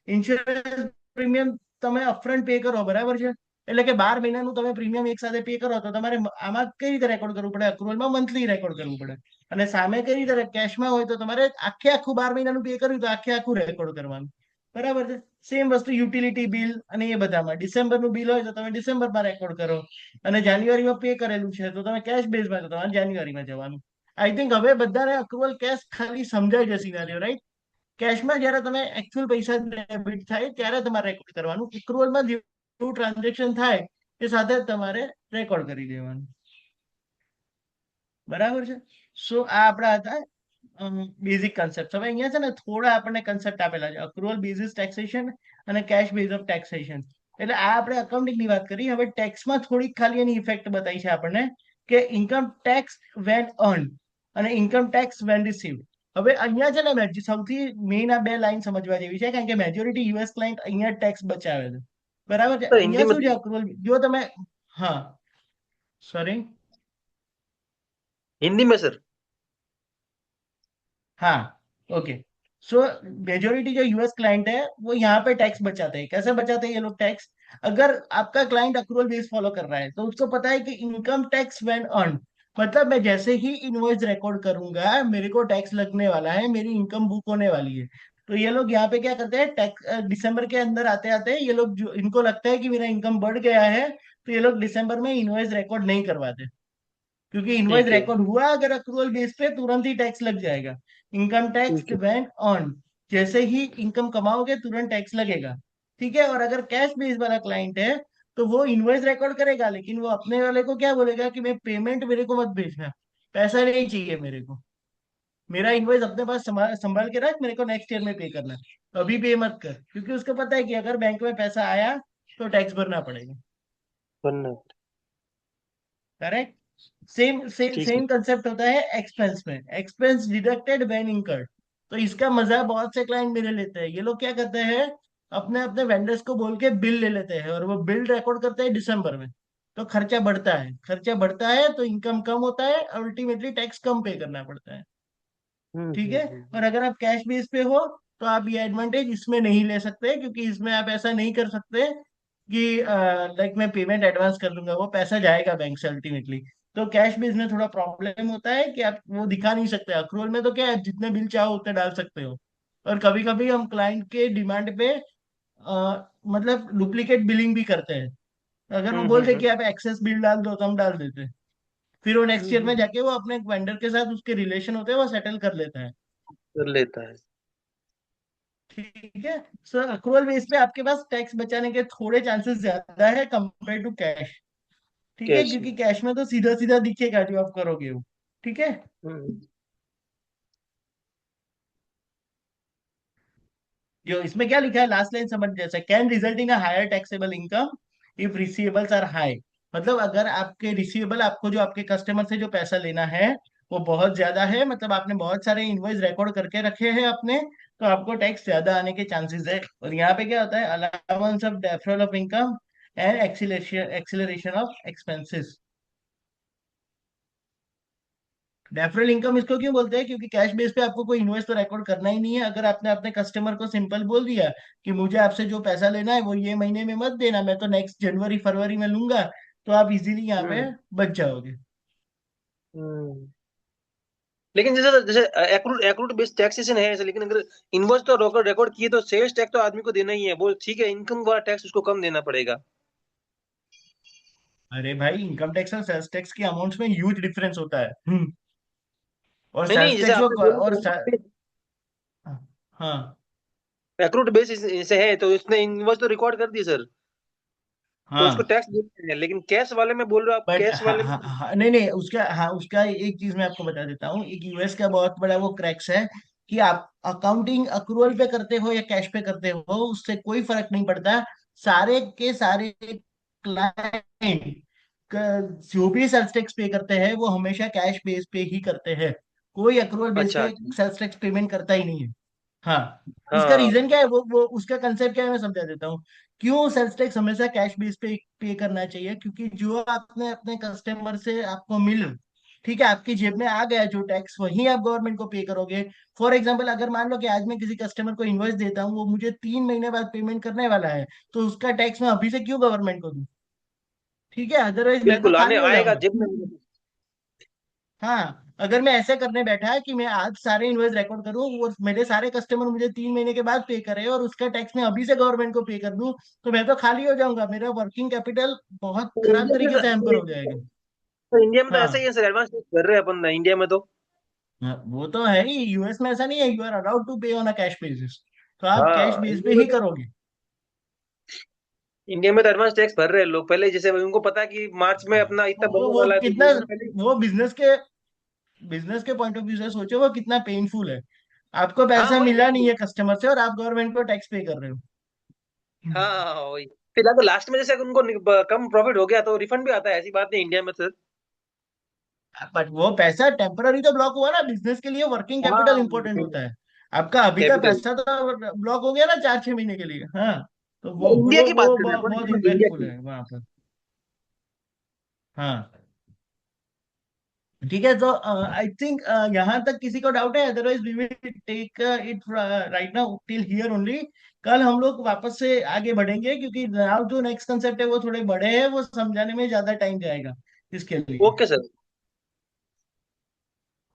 Insurance premium તમે અપફ્રન્ટ પે કરો, બરાબર છે. એટલે કે 12 મહિનાનું તમે પ્રીમિયમ એક સાથે પે કરો તો તમારે આમાં કઈ રીતે રેકોર્ડ કરવું પડે, અક્રુવલમાં મંથલી રેકોર્ડ કરવું પડે. અને સામે કઈ રીતે કેશમાં હોય તો તમારે આખે આખું 12 મહિનાનું પે કર્યું તો આખે આખું રેકોર્ડ કરવાનું. બરાબર છે. સેમ વસ્તુ યુટિલિટી બિલ અને એ બધામાં ડિસેમ્બરનું બિલ હોય તો તમે ડિસેમ્બરમાં રેકોર્ડ કરો, અને જાન્યુઆરીમાં પે કરેલું છે તો તમે કેશ બેઝમાં તો તમારે જાન્યુઆરીમાં જવાનું. આઈ થિંક હવે બધાને અક્રુવલ કેશ ખાલી સમજાય છે સિનારીઓ, રાઈટ. કેશમાં જયારે તમે એકચ્યુઅલ પૈસા ડેબિટ થાય ત્યારે તમારે રેકોર્ડ કરવાનું, એક્રુઅલમાં જેવું ટ્રાન્ઝેક્શન થાય એ સાથે જ તમારે રેકોર્ડ કરી દેવાનું. બરાબર છે. સો આ આપણા હતા બેઝિક કન્સેપ્ટ. હવે અહીંયા છે ને થોડા આપણને કન્સેપ્ટ આપેલા છે, અક્રુઅલ બેઝિસ ટેક્સેશન અને કેશ બેઝ ઓફ ટેક્સેશન. એટલે આ આપણે અકાઉન્ટિંગ ની વાત કરી. હવે ટેક્સમાં થોડીક ખાલી એની ઇફેક્ટ બતાવી છે આપણને, કે ઇન્કમ ટેક્સ વેન અર્ન અને ઇન્કમ ટેક્સ વેન રિસીવ. હવે અહીંયા છે ને સૌથી મેઇન આ બે લાઈન સમજવા જેવી છે, કારણ કે મેજોરિટી યુએસ ક્લાયન્ટ અહીંયા ટેક્સ બચાવે છે. બરાબર છે, तो हिंदी અહીંયા में શું છે અક્રુવલ જો તમે, હા, સોરી, हिंदी में सर। हाँ, ओके। सो मेजोरिटी जो यूएस क्लाइंट है वो यहाँ पे टैक्स बचाते हैं। कैसे बचाते हैं ये लोग टैक्स? अगर आपका क्लाइंट अक्रूवल बेस फॉलो कर रहा है तो उसको पता है कि इनकम टैक्स व्हेन अर्न, मतलब मैं जैसे ही इनवॉइस रिकॉर्ड करूंगा मेरे को टैक्स लगने वाला है, मेरी इनकम बुक होने वाली है। तो ये लोग यहाँ पे क्या करते हैं, टैक्स दिसंबर के अंदर आते आते ये लोग, जो इनको लगता है कि मेरा इनकम बढ़ गया है, तो ये लोग दिसंबर में इनवॉइस रिकॉर्ड नहीं करवाते, क्योंकि इनवॉइस ठीक है। रिकॉर्ड हुआ अगर अक्रूवल बेस पे तुरंत ही टैक्स लग जाएगा। इनकम टैक्स ठीक है। व्हेन ऑन, जैसे ही इनकम कमाओगे तुरंत टैक्स लगेगा। ठीक है, और अगर कैश बेस वाला क्लाइंट है तो वो इनवॉइस रिकॉर्ड करेगा, लेकिन वो अपने वाले को क्या बोलेगा कि मैं पेमेंट मेरे को मत भेजना, पैसा नहीं चाहिए मेरे को, मेरा इनवॉइस अपने पास संभाल संभाल के रख, मेरे को नेक्स्ट ईयर में पे करना है, अभी पे मत कर, क्योंकि उसको पता है कि अगर बैंक में पैसा आया तो टैक्स भरना पड़ेगा। वरना। करेक्ट। सेम सेम ठीक है। सेम कंसेप्ट होता है एक्सपेंस में, एक्सपेंस डिडक्टेड व्हेन इनकर्ड। तो इसका मजा बहुत से क्लाइंट मेरे लेते हैं, ये लोग क्या करते हैं, अपने अपने वेंडर्स को बोल के बिल ले लेते हैं और वो बिल रिकॉर्ड करते हैं दिसंबर में। तो खर्चा बढ़ता है, खर्चा बढ़ता है तो इनकम कम होता है, अल्टीमेटली टैक्स कम पे करना पड़ता है। ठीक है। और अगर आप कैश बेस पे हो तो आप ये एडवांटेज इसमें नहीं ले सकते, क्योंकि इसमें आप ऐसा नहीं कर सकते कि लाइक मैं पेमेंट एडवांस कर दूंगा, वो पैसा जाएगा बैंक से अल्टीमेटली। तो कैश बेस में थोड़ा प्रॉब्लम होता है कि आप वो दिखा नहीं सकते। अक्रूवल में तो क्या है, जितने बिल चाहो उतने डाल सकते हो। और कभी कभी हम क्लाइंट के डिमांड पे मतलब डुप्लीकेट बिलिंग भी करते हैं। अगर वो बोलते कि आप एक्सेस बिल डाल दो तो हम डाल देते हैं। फिर वो नेक्स्ट ईयर में जाके वो अपने वेंडर के साथ उसके रिलेशन होते हैं वो सेटल कर लेता है। कर लेता है। ठीक है। सर अक्रूवल बेस पे आपके पास टैक्स बचाने के थोड़े चांसेस ज्यादा है कंपेयर टू कैश। ठीक है, कैश में। क्योंकि कैश में तो सीधा सीधा दिखेगा जो आप करोगे वो। ठीक है। हम्म। जो इसमें क्या लिखा है लास्ट लाइन समझ, जैसे can result in higher taxable income if receivables are high. मतलब अगर आपके रिसीवेबल, आपको जो आपके कस्टमर से जो पैसा लेना है वो बहुत ज्यादा है, मतलब आपने बहुत सारे इनवॉइस रिकॉर्ड करके रखे हैं अपने, तो आपको टैक्स ज्यादा आने के चांसेस है। और यहाँ पे क्या होता है, allowance of deferral of income and acceleration of expenses. Deferral income इसको क्यों बोलते हैं, क्योंकि कैश बेस पे आपको कोई इन्वेस्ट तो रिकॉर्ड करना ही नहीं है। अगर आपने अपने कस्टमर को सिंपल बोल दिया कि मुझे आपसे जो पैसा लेना है वो ये महीने में मत देना, मैं तो नेक्स्ट जनवरी फरवरी में लूंगा, तो आप इजीली यहाँ पे हम्म। बच जाओगे। हम्म। लेकिन जैसे जैसे एक्रूड एक्रूड बेस्ड टैक्सेशन है ऐसे, लेकिन अगर इनवॉइस तो रिकॉर्ड रिकॉर्ड किए तो सेल्स टैक्स तो आदमी को देना ही है, वो ठीक है, इनकम वाला टैक्स उसको कम देना पड़ेगा। अरे भाई, इनकम टैक्स और सेल्स टैक्स के अमाउंट्स में ह्यूज डिफरेंस होता है। और नहीं नहीं, सेल्स जैसे टैक्स आपने वो बोला और तो हाँ, एक्रूड बेस से है तो इसने इनवॉइस तो रिकॉर्ड कर दी सर, तो उसको हाँ, टैक्स देना है। लेकिन कैश वाले में बोल रहे हो आप, बट कैश वाले में। नहीं नहीं, उसका, हाँ, उसका एक चीज मैं आपको बता देता हूँ। एक यूएस का बहुत बड़ा वो क्रैक्स है कि आप अकाउंटिंग अक्रूवल पे करते हो या कैश पे करते हो, उससे कोई फर्क नहीं पड़ता। सारे के सारे क्लाइंट जो भी सेल्स टैक्स पे करते हैं वो हमेशा कैश बेस पे ही करते हैं। कोई अक्रूवल बेस अच्छा पे अच्छा। सेल्स टैक्स पेमेंट करता ही नहीं है। हाँ, उसका हाँ। रीजन क्या है, वो उसका कंसेप्ट क्या है मैं समझा देता हूँ। क्यों सेल्स टैक्स हमेशा कैश बेस पे पे करना चाहिए, क्योंकि जो आपने अपने कस्टमर से आपको मिल, ठीक है, आपकी जेब में आ गया जो टैक्स, वही आप गवर्नमेंट को पे करोगे। फॉर एग्जाम्पल, अगर मान लो कि आज मैं किसी कस्टमर को इनवॉइस देता हूँ, वो मुझे 3 महीने बाद पेमेंट करने वाला है, तो उसका टैक्स मैं अभी से क्यों गवर्नमेंट को दूं? ठीक है, अदरवाइज मैं तो बिल्कुल आने खाली हो आएगा जाऊंगा। जेब में। हाँ, अगर मैं ऐसे करने बैठा है कि मैं आज सारे इनवॉइस रिकॉर्ड करूँ और मेरे सारे कस्टमर मुझे 3 महीने के बाद पे करे और उसका टैक्स मैं अभी से गवर्नमेंट को पे कर दूं, तो मैं तो खाली हो जाऊंगा, मेरा वर्किंग कैपिटल बहुत तो खराब इंडिया में तरीके से हैम्पर हो जाएगा। तो इंडिया में तो ऐसा ही हाँ, है सर, एडवांस टैक्स भर रहे हैं अपन इंडिया में तो। हाँ, वो तो है ही, यूएस में ऐसा नहीं है, यू आर अलाउड टू पे ऑन अ कैश बेसिस, तो आप कैश हाँ, बेस पे इंडिया में ही तो करोगे। इंडिया में तो एडवांस टैक्स भर रहे हैं लोग पहले, जैसे उनको पता है कि मार्च में अपना इतना वो बनने वो वाला है तो कितना, दो महीने पहले। वो बिजनेस के पॉइंट ऑफ व्यू से सोचो वो कितना पेनफुल है। आपको हाँ पैसा वही मिला वही। नहीं है कस्टमर से और आप गवर्नमेंट को टैक्स पे कर रहे हो। हाँ हाँ हाँ, वही। फिर अगर लास्ट में जैसे अगर उनको कम प्रॉफिट हो गया तो रिफंड भी आता है, ऐसी बात नहीं इंडिया में सर। बट वो पैसा टेम्पररी तो ब्लॉक हुआ ना, बिजनेस के लिए वर्किंग कैपिटल हाँ, इंपॉर्टेंट होता है। आपका अभी का कैपिटल। पैसा तो ब्लॉक हो गया ना 4-6 महीने के लिए। हाँ, तो इंडिया की बात कर रहे हैं अपन, बहुत मतलब इंडिया इम्पैक्टफुल की। है वहां पर। हाँ ठीक है, तो आई थिंक यहाँ तक किसी को डाउट है, otherwise we will take it right now till here only. कल हम लोग वापस से आगे बढ़ेंगे, क्योंकि now जो नेक्स्ट कंसेप्ट है वो थोड़े बड़े हैं, वो समझाने में ज्यादा टाइम जाएगा इसके लिए। Okay sir.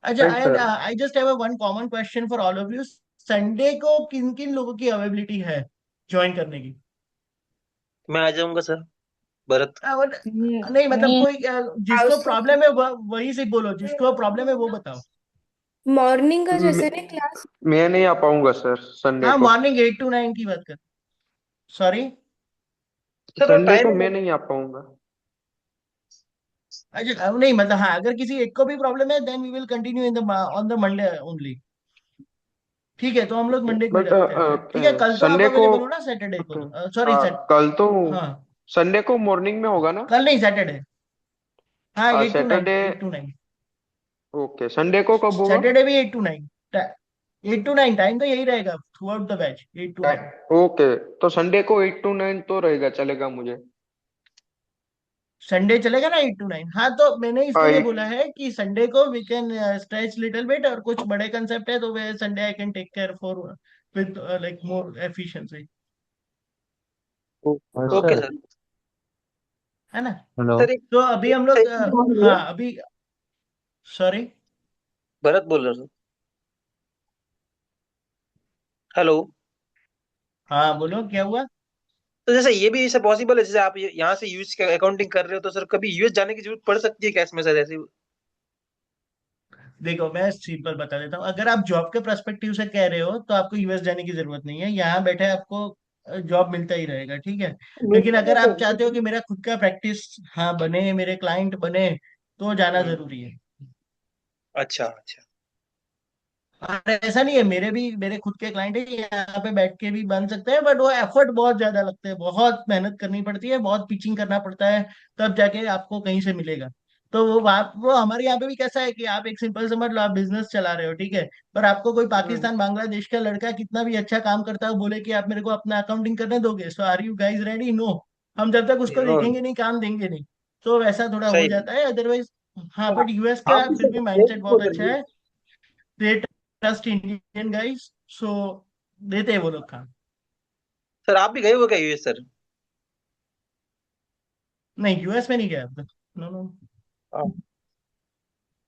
अच्छा, right and sir. I just have one common question for all of you. Sunday को किन किन लोगों की अवेलेबिलिटी है ज्वाइन करने की? मैं आ जाऊंगा सर, भरत। नहीं मतलब कोई जिसको हाउस प्रॉब्लम है वही से बोलो, जिसको प्रॉब्लम है वो बताओ। मॉर्निंग का मैं जैसे ना क्लास। मैं नहीं आ पाऊंगा सर संडे हाँ को। मॉर्निंग 8 to 9 की बात कर। सॉरी। सर वो संडे को मैं टाइमिंग। नहीं आ पाऊंगा। अच्छा नहीं मतलब, हाँ अगर किसी एक को भी प्रॉब्लम है then we will continue in the on the Monday only. ठीक है, तो हम लोग मंडे को ही बट रखते हैं फिर। ठीक है, कल तो आप संडे को, अवेलेबल हो ना, सैटरडे को? Okay, sorry set. कल तो हाँ संडे को मॉर्निंग में होगा ना? कल नहीं, सैटरडे। हाँ 8 to 9, Saturday. 8 to 9। Okay, Sunday को कब होगा? सैटरडे भी 8 to 9। 8 to 9 टाइम तो यही रहेगा through out the batch, 8 to 9। Okay, तो संडे को 8 to 9 तो रहेगा, चलेगा मुझे। संडे चलेगा ना 8 to 9? हाँ तो मैंने हाँ इसलिए बोला है कि संडे को we can stretch little bit, और कुछ बड़े कंसेप्ट है तो वे Sunday I can take care for with like more efficiency. Okay sir. Sir. है ना? हेलो। सर एक तो अभी हम लोग एक चीज मान लीजिए। हाँ अभी, सॉरी। भरत बोल रहा हूँ सर। हेलो। हाँ बोलो, क्या हुआ? तो जैसे ये भी ऐसे पॉसिबल है, जैसे आप यहाँ से यूएस के अकाउंटिंग कर रहे हो, तो सर कभी यूएस जाने की जरूरत पड़ सकती है क्या इसमें सर, ऐसे? देखो मैं सिंपल बता देता हूँ, अगर आप जॉब के पर्सपेक्टिव से कह रहे हो तो आपको यूएस जाने की जरूरत नहीं है, यहाँ बैठे आपको जॉब मिलता ही रहेगा, ठीक है। लेकिन मिलता है अगर आप सर, चाहते हो कि मेरा खुद का प्रैक्टिस हाँ बने, मेरे क्लाइंट बने, तो जाना जरूरी है। अच्छा अच्छा। और ऐसा नहीं है, मेरे खुद के क्लाइंट है, यहाँ पे बैठ के भी बन सकते हैं, बट वो एफर्ट बहुत ज्यादा लगते हैं, बहुत मेहनत करनी पड़ती है, बहुत पिचिंग करना पड़ता है, तब जाके आपको कहीं से मिलेगा। तो वो हमारे यहाँ पे भी कैसा है कि आप एक सिंपल समझ लो, आप बिजनेस चला रहे हो, ठीक है, पर आपको कोई पाकिस्तान बांग्लादेश का लड़का कितना भी अच्छा काम करता है, वो बोले कि आप मेरे को अपना अकाउंटिंग करने दोगे, so are you guys ready? No. हम जब तक उसको नो। देखेंगे नहीं, काम देंगे नहीं। तो वैसा थोड़ा हो सही है। जाता है, अदरवाइज हाँ। तो बट यूएस आप का भी फिर सर भी यूएस माइंडसेट बहुत बोल अच्छा रहे है। दे ट्रस्ट इंडियन गाइस, सो देते हैं वो लोग काम। सर, आप भी गए हो क्या यूएस सर? नहीं यूएस में नहीं गया अब तक। नो नो, हाँ।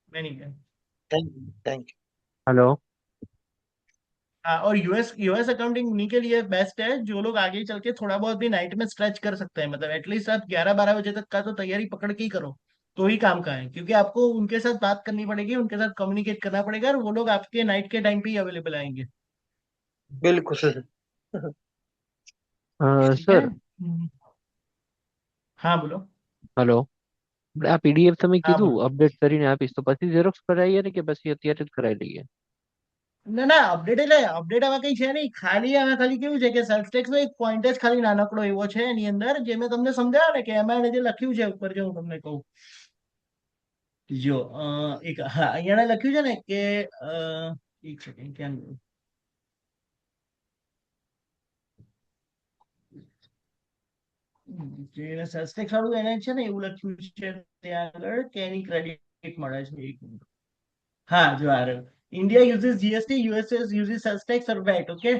मैं नहीं गया। Thank you thank hello. हाँ, और यूएस अकाउंटिंग उन्हीं के लिए बेस्ट है जो लोग आगे चल के थोड़ा बहुत भी नाइट में स्ट्रेच कर सकते हैं, मतलब एटलीस्ट आप 11-12 बजे तक का तो तैयारी पकड़ के ही करो, तो ही काम का है, क्योंकि आपको उनके साथ बात करनी पड़ेगी, उनके साथ कम्युनिकेट करना पड़ेगा, और वो लोग आपके नाइट के टाइम पे ही अवेलेबल आएंगे। यू। बिल्कुल सर। ठीक है। સર। हाँ बोलो। હલો। આ પીડીએફ તમે हाँ કીધું बोलो। અપડેટ કરીને આપીશ, તો પછી ઝેરોક્સ કરાવીએ ને કે પછી અત્યારે જ કરાવી લઈએ? ના ના, અપડેટ એટલે અપડેટ આમાં કઈ છે નહીં, ખાલી આમાં ખાલી કેવું છે કે સેલ્ફ ટેક્સ નો એક પોઈન્ટ જ ખાલી નાનકડો એવો છે એની અંદર, જે મેં તમને સમજાવ્યો ને કે એમાં એને જે લખ્યું છે ઉપર, જે હું તમને કહું, જો એક હા અહીંયા લખ્યું છે ને કે એક સેકન્ડ, ક્યાં ગયું? જે સેલ્ફ ટેક્સ વાળું એને છે ને એવું લખ્યું છે ત્યાં આગળ કે એની ક્રેડિટ મળે છે, એક મિનિટ. हाँ जो आ रहे हो, India uses GST, USS uses sales tax और वैट, ओके।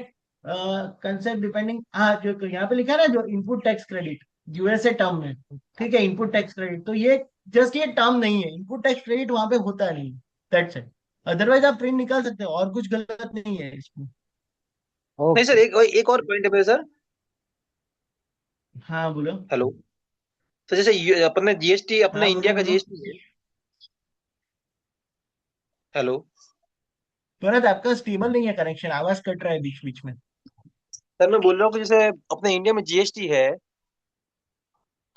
कंसेप्ट डिपेंडिंग, हाँ जो यहाँ पे लिखा है ना, जो input tax credit, USA term है, ठीक है, इनपुट टैक्स क्रेडिट, तो ये जस्ट ये टर्म नहीं है, इनपुट टैक्स क्रेडिट वहां पे होता नहीं, दैट्स इट। अदरवाइज आप प्रिंट निकाल सकते हो, और कुछ गलत नहीं है इसमें। नहीं सर, ઓકે। एक और पॉइंट है मेरे सर। हाँ बोलो। हेलो। तो जैसे अपने जीएसटी, अपने हाँ इंडिया बोलो का बोलो। जीएसटी है। हेलो। भरत आपका स्टेबल नहीं है कनेक्शन, आवाज कट रहा है बीच बीच में। सर मैं बोल रहा हूँ कि जैसे अपने इंडिया में जीएसटी है,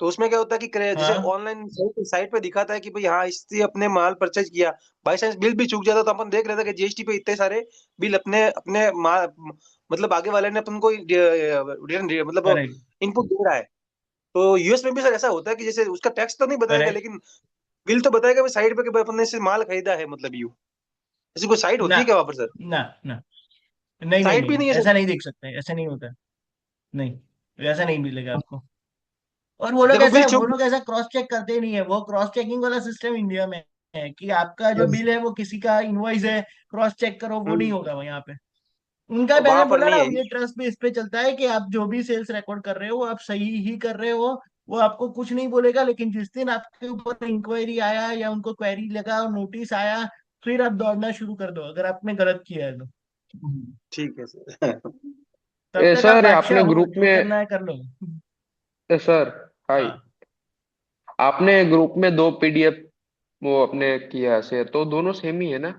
तो उसमें क्या होता है कि जैसे हाँ ऑनलाइन साइट पे दिखाता है कि भाई हाँ इससे अपने माल परचेज किया, बाई चांस बिल भी चूक जाता, तो अपन देख रहे थे कि जीएसटी पे इतने सारे बिल अपने अपने माल, मतलब आगे वाले ने अपन को मतलब करेक्ट। इनपुट दे रहा है। तो यूएस में भी सर ऐसा होता है कि जैसे उसका टैक्स तो नहीं बताएगा, करेक्ट। लेकिन बिल तो बताएगा भाई साइड पे कि भाई अपन ने इससे माल खरीदा है, मतलब यू ऐसी कोई साइट ना होती है क्या वहां पर सर? ना ना, नहीं नहीं साइट भी नहीं, नहीं है ऐसा सर? नहीं देख सकते, ऐसा नहीं होता। नहीं। वैसा नहीं मिलेगा आपको। और वो लोग देखो ऐसा बिल वो चूक लोग ऐसा क्रॉस चेक करते नहीं है, वो क्रॉस चेकिंग वाला सिस्टम इंडिया में है कि आपका जो बिल है वो किसी का इनवॉइस है, क्रॉस चेक करो, वो नहीं होगा यहाँ पे। उनका मैंने वहां पर बोला नहीं ना, है। ये ट्रस्ट बेस पे चलता है कि आप जो भी सेल्स रिकॉर्ड कर रहे हो आप सही ही कर रहे हो। वो आपको कुछ नहीं बोलेगा, लेकिन जिस दिन आपके ऊपर इंक्वायरी आया या उनको क्वेरी लगा और नोटिस आया, फिर आप दौड़ना शुरू कर दो अगर आपने गलत किया है तो। ठीक है सर। तब तक आप सर बादशाह आपने हो, ग्रुप जो में करना है कर लो। सर हाई, हाँ, आपने ग्रुप में दो पीडीएफ वो अपने किया से, तो दोनों सेम ही है ना?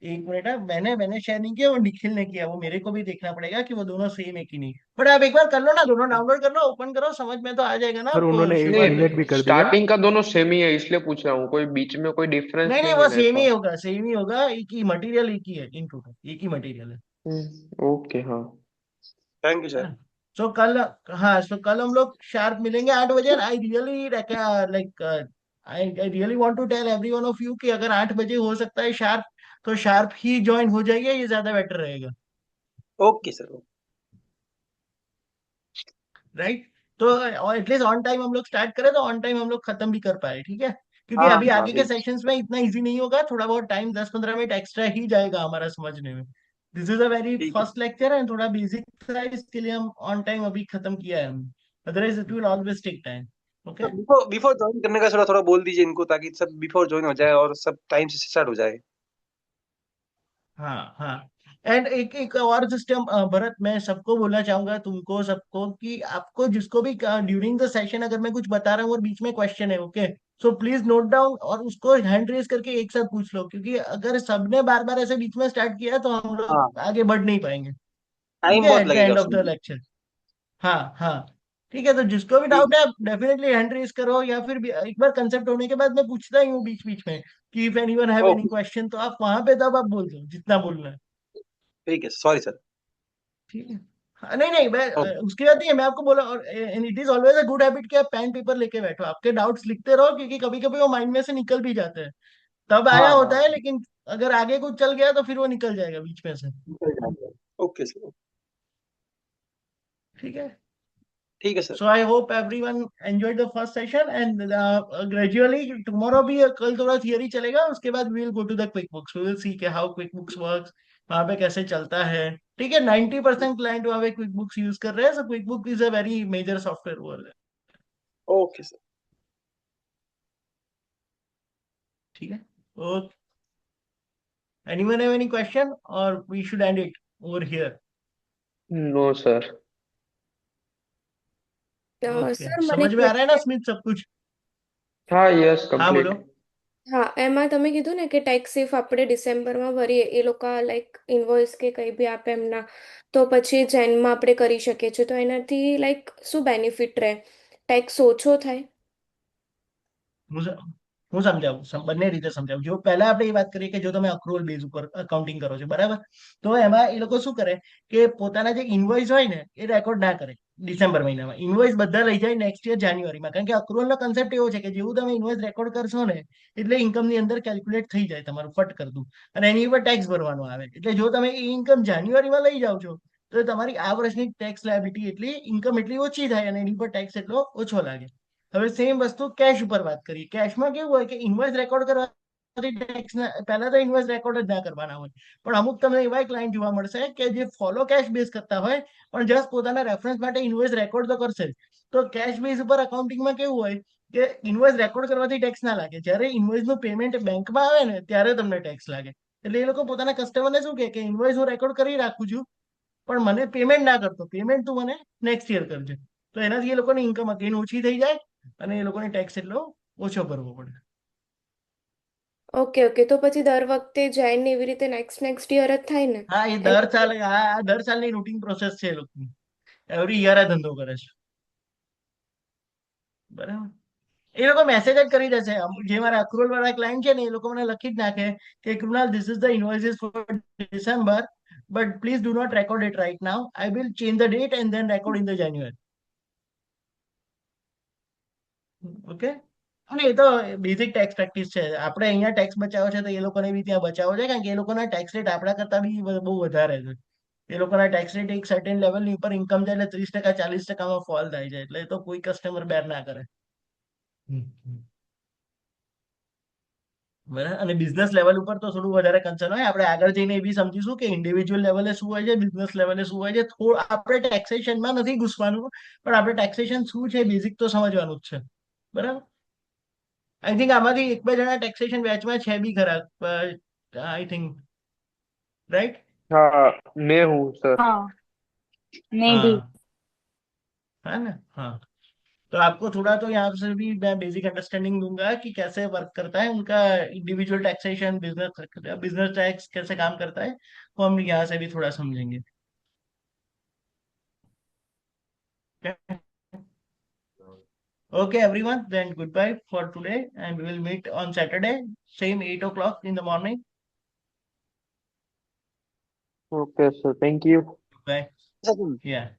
एक मिनट है, मैंने शेयर नहीं किया, वो निखिल ने किया, वो मेरे को भी देखना पड़ेगा कि वो दोनों सेम है कि नहीं। बट आप एक बार कर लो ना, दोनों डाउनलोड कर लो, ओपन करो, समझ में तो आ जाएगा ना पर आपको उन्होंने एक शुरुआत में। डिलीट भी नहीं, कर दिया। स्टार्टिंग का दोनों सेम ही है, इसलिए पूछ रहा हूँ, कोई बीच में कोई डिफरेंस नहीं नहीं, नहीं वो है ना सेम ही ऐसा? होगा, सेम ही होगा, एक ही मटेरियल, एक ही है, इन टोटल एक ही मटेरियल है। ओके हाँ। थैंक यू है सर। ना? सो कल, हाँ, सो कल हम लोग शार्प मिलेंगे 8 बजे। I really like I really want to tell every one of you कि अगर 8 बजे हो सकता है शार्प, तो शार्प ही ज्वाइन हो जाइए, ये ज्यादा बेटर रहेगा। Okay sir. राइट? तो और एटलीस्ट ऑन टाइम हम लोग स्टार्ट करें तो ऑन टाइम हम लोग खत्म भी कर पाए, ठीक है? क्योंकि हाँ अभी हाँ आगे के बिल्कुल। सेशंस में इतना इजी नहीं होगा, थोड़ा बहुत टाइम 10-15 मिनट एक्स्ट्रा ही जाएगा हमारा समझने में। दिस इज अ वेरी ठीक है। फर्स्ट लेक्चर एंड थोड़ा बेसिक था, इसके लिए हम ऑन टाइम अभी खत्म किया है हम, otherwise it will always take time. Okay. Before before join करने का थोड़ा थोड़ा बोल दीजिए इनको, ताकि सब बिफोर ज्वाइन हो जाए और सब टाइम से स्टार्ट हो जाए। हाँ हाँ। एंड एक एक और सिस्टम, भरत, मैं सबको बोलना चाहूंगा, तुमको सबको, कि आपको जिसको भी ड्यूरिंग द सेशन अगर मैं कुछ बता रहा हूँ और बीच में क्वेश्चन है, okay, so please note down और उसको हैंड रेज करके एक साथ पूछ लो, क्योंकि अगर सबने बार बार ऐसे बीच में स्टार्ट किया तो हम लोग हाँ, आगे बढ़ नहीं पाएंगे। ठीक टाइम है, बहुत एट द लगेगा एंड ऑफ द उसमें। लेक्चर। हाँ हाँ। ठीक है, तो जिसको भी ठीक डाउट है आप डेफिनेटली हैंड रेज करो, या फिर एक बार कंसेप्ट होने के बाद मैं पूछता ही हूँ बीच बीच में कि if anyone have any okay. Question, तो आप वहां पे तब आप बोल दो जितना बोलना है। ठीक है, सॉरी सर। ठीक है। हाँ, नहीं नहीं, मैं ओके। उसकी बात नहीं है, मैं आपको बोला, और it is always a good habit कि आप पेन पेपर लेके बैठो, आपके डाउट्स लिखते रहो, क्योंकि कभी कभी वो माइंड में से निकल भी जाते हैं। तब हाँ आया होता हाँ, है, लेकिन अगर आगे कुछ चल गया तो फिर वो निकल जाएगा बीच में से। निकल जाएगा। Okay sir. ठीक है। ठीक है sir. So I hope everyone enjoyed the first session, and gradually tomorrow भी, कल थोड़ा थियरी चलेगा, उसके बाद we will go to the QuickBooks, we will see के हाउ क्विक बुक्स वर्क्स, वहां पे कैसे चलता है। ठीक है, 90% क्लाइंट वहां पे क्विक बुक्स यूज कर रहे हैं, so QuickBooks is a very major software over. Okay sir. ठीक है। Okay. Anyone have any question or we should end it over here? No sir. Okay, sir મને समझ में आ रहा है ना ક્વેશ્ચન, स्मिथ सब कुछ? हाँ यस हाँ, बोलो। कंप्लीट। હા એમાં તમે કીધું ને કે ટેક્સ ઇફ આપણે ડિસેમ્બરમાં ભરીએ એ લોકો લાઈક ઇન્વોઇસ કે કંઈ બી આપે એમના, તો પછી જેનમાં આપણે કરી શકીએ છીએ, તો એનાથી લાઈક શું બેનિફિટ રહે? ટેક્સ ઓછો થાય? હું સ- હું સમજાવું, બંને રીતે સમજાવું. જો પહેલા આપણે એ વાત કરીએ કે જો તમે અક્રુઅલ બેઝ ઉપર અકાઉન્ટિંગ કરો છો, બરાબર, તો એમાં એ લોકો શું કરે કે પોતાના જે ઇન્વોઇસ હોય ને એ રેકોર્ડ ના કરે ડિસેમ્બર મહિનામાં, ઇન્વોઇસ બધા લઈ જાય નેક્સ્ટ યર જાન્યુઆરીમાં, કારણ કે અક્રુઅલ નો કન્સેપ્ટ એવો છે કે જેવું તમે ઇન્વોઇસ રેકોર્ડ કરશો ને એટલે ઇન્કમ ની અંદર કેલ્ક્યુલેટ થઈ જાય તમારું ફટ કરતું, અને એની ઉપર ટેક્સ ભરવાનો આવે. એટલે જો તમે એ ઇન્કમ જાન્યુઆરીમાં લઈ જાઓ છો તો તમારી આ વર્ષની ટેક્સ લાયબિલિટી એટલી, ઇન્કમ એટલી ઓછી થાય અને એની પર ટેક્સ એટલો ઓછો લાગે. હવે સેમ વસ્તુ કેશ ઉપર વાત કરીએ. કેશમાં કેવું હોય કે ઇન્વોઇસ રેકોર્ડ કરવાથી ટેક્સ, પહેલા તો ઇન્વોઇસ રેકોર્ડ જ ના કરવાના હોય, પણ અમુક તમને એવા ક્લાયન્ટ જોવા મળશે કે જે ફોલો કેશ બેઝ કરતા હોય પણ જસ્ટ પોતાના રેફરન્સ માટે ઇન્વોઇસ રેકોર્ડ તો કરશે જ. તો કેશ બેઝ ઉપર અકાઉન્ટિંગમાં કેવું હોય કે ઇન્વોઇસ રેકોર્ડ કરવાથી ટેક્સ ના લાગે, જ્યારે ઇન્વોઇસ નું પેમેન્ટ બેંકમાં આવે ને ત્યારે તમને ટેક્સ લાગે. એટલે એ લોકો પોતાના કસ્ટમરને શું કહે કે ઇન્વોઇસ હું રેકોર્ડ કરી રાખું છું, પણ મને પેમેન્ટ ના કરતો, પેમેન્ટ તું મને નેક્સ્ટ યર કરજે. તો એનાથી એ લોકોની ઇન્કમ અગેન ઓછી થઈ જાય અને એ લોકોને ટેક્સ એટલો ઓછો ભરવો પડે. ઓકે ઓકે, તો પછી દર વખતે જઈને એવી રીતે નેક્સ્ટ નેક્સ્ટ યર જ થાય ને? હા, એ એમ દર સાલે, આ દર સાલની રૂટીન પ્રોસેસ છે એ લોકોની. એવરી યર આ ધંધો કરે છે. બરાબર. એ લોકો મેસેજ જ કરી દેશે, જે મારા અક્રુઅલ વાળા ક્લાયન્ટ છે ને એ લોકો મને લખી જ નાખે કે Krunal, this is the invoices for December, but please do not record it right now, I will change the date and then record in the January. Okay. અને એ તો બેઝિક ટેક્સ પ્રેક્ટિસ છે, આપણે અહીંયા ટેક્સ બચાવો છે તો એ લોકોને બી ત્યાં બચાવો છે, કારણ કે એ લોકોના ટેક્સ રેટ આપણા કરતા બી બહુ વધારે છે. એ લોકોના ટેક્સ રેટ એક સર્ટેન લેવલની ઉપર ઇન્કમ જાય એટલે 30% 40%માં ફોલ થાય છે, એટલે તો કોઈ કસ્ટમર બેર ના કરે. બરાબર. અને બિઝનેસ લેવલ ઉપર તો થોડું વધારે કન્સર્ન હોય. આપણે આગળ જઈને એ બી સમજીશું કે ઇન્ડિવિજ્યુઅલ લેવલે શું હોય છે, બિઝનેસ લેવલે શું હોય છે. થોડું આપણે ટેક્સેશનમાં નથી ઘૂસવાનું, પણ આપણે ટેક્સેશન શું છે બેઝિક તો સમજવાનું જ છે. બરાબર. આઈ થિંક આમાંથી એક બે જણા ટેક્સેશન બેચમાં છે બી ખરા, આઈ થિંક, राइट. हाँ, मैं हूँ सर. हाँ मैं भी. हाँ, है ना. हाँ, तो आपको थोड़ा तो यहाँ से भी मैं बेसिक अंडरस्टैंडिंग दूंगा कि कैसे वर्क करता है उनका individual taxation, business business tax कैसे काम करता है, तो हम यहाँ से भी थोड़ा समझेंगे. Okay, everyone, then goodbye for today, and we will meet on Saturday, same 8 o'clock in the morning. Okay, sir. Thank you. Bye. Sir, Yeah.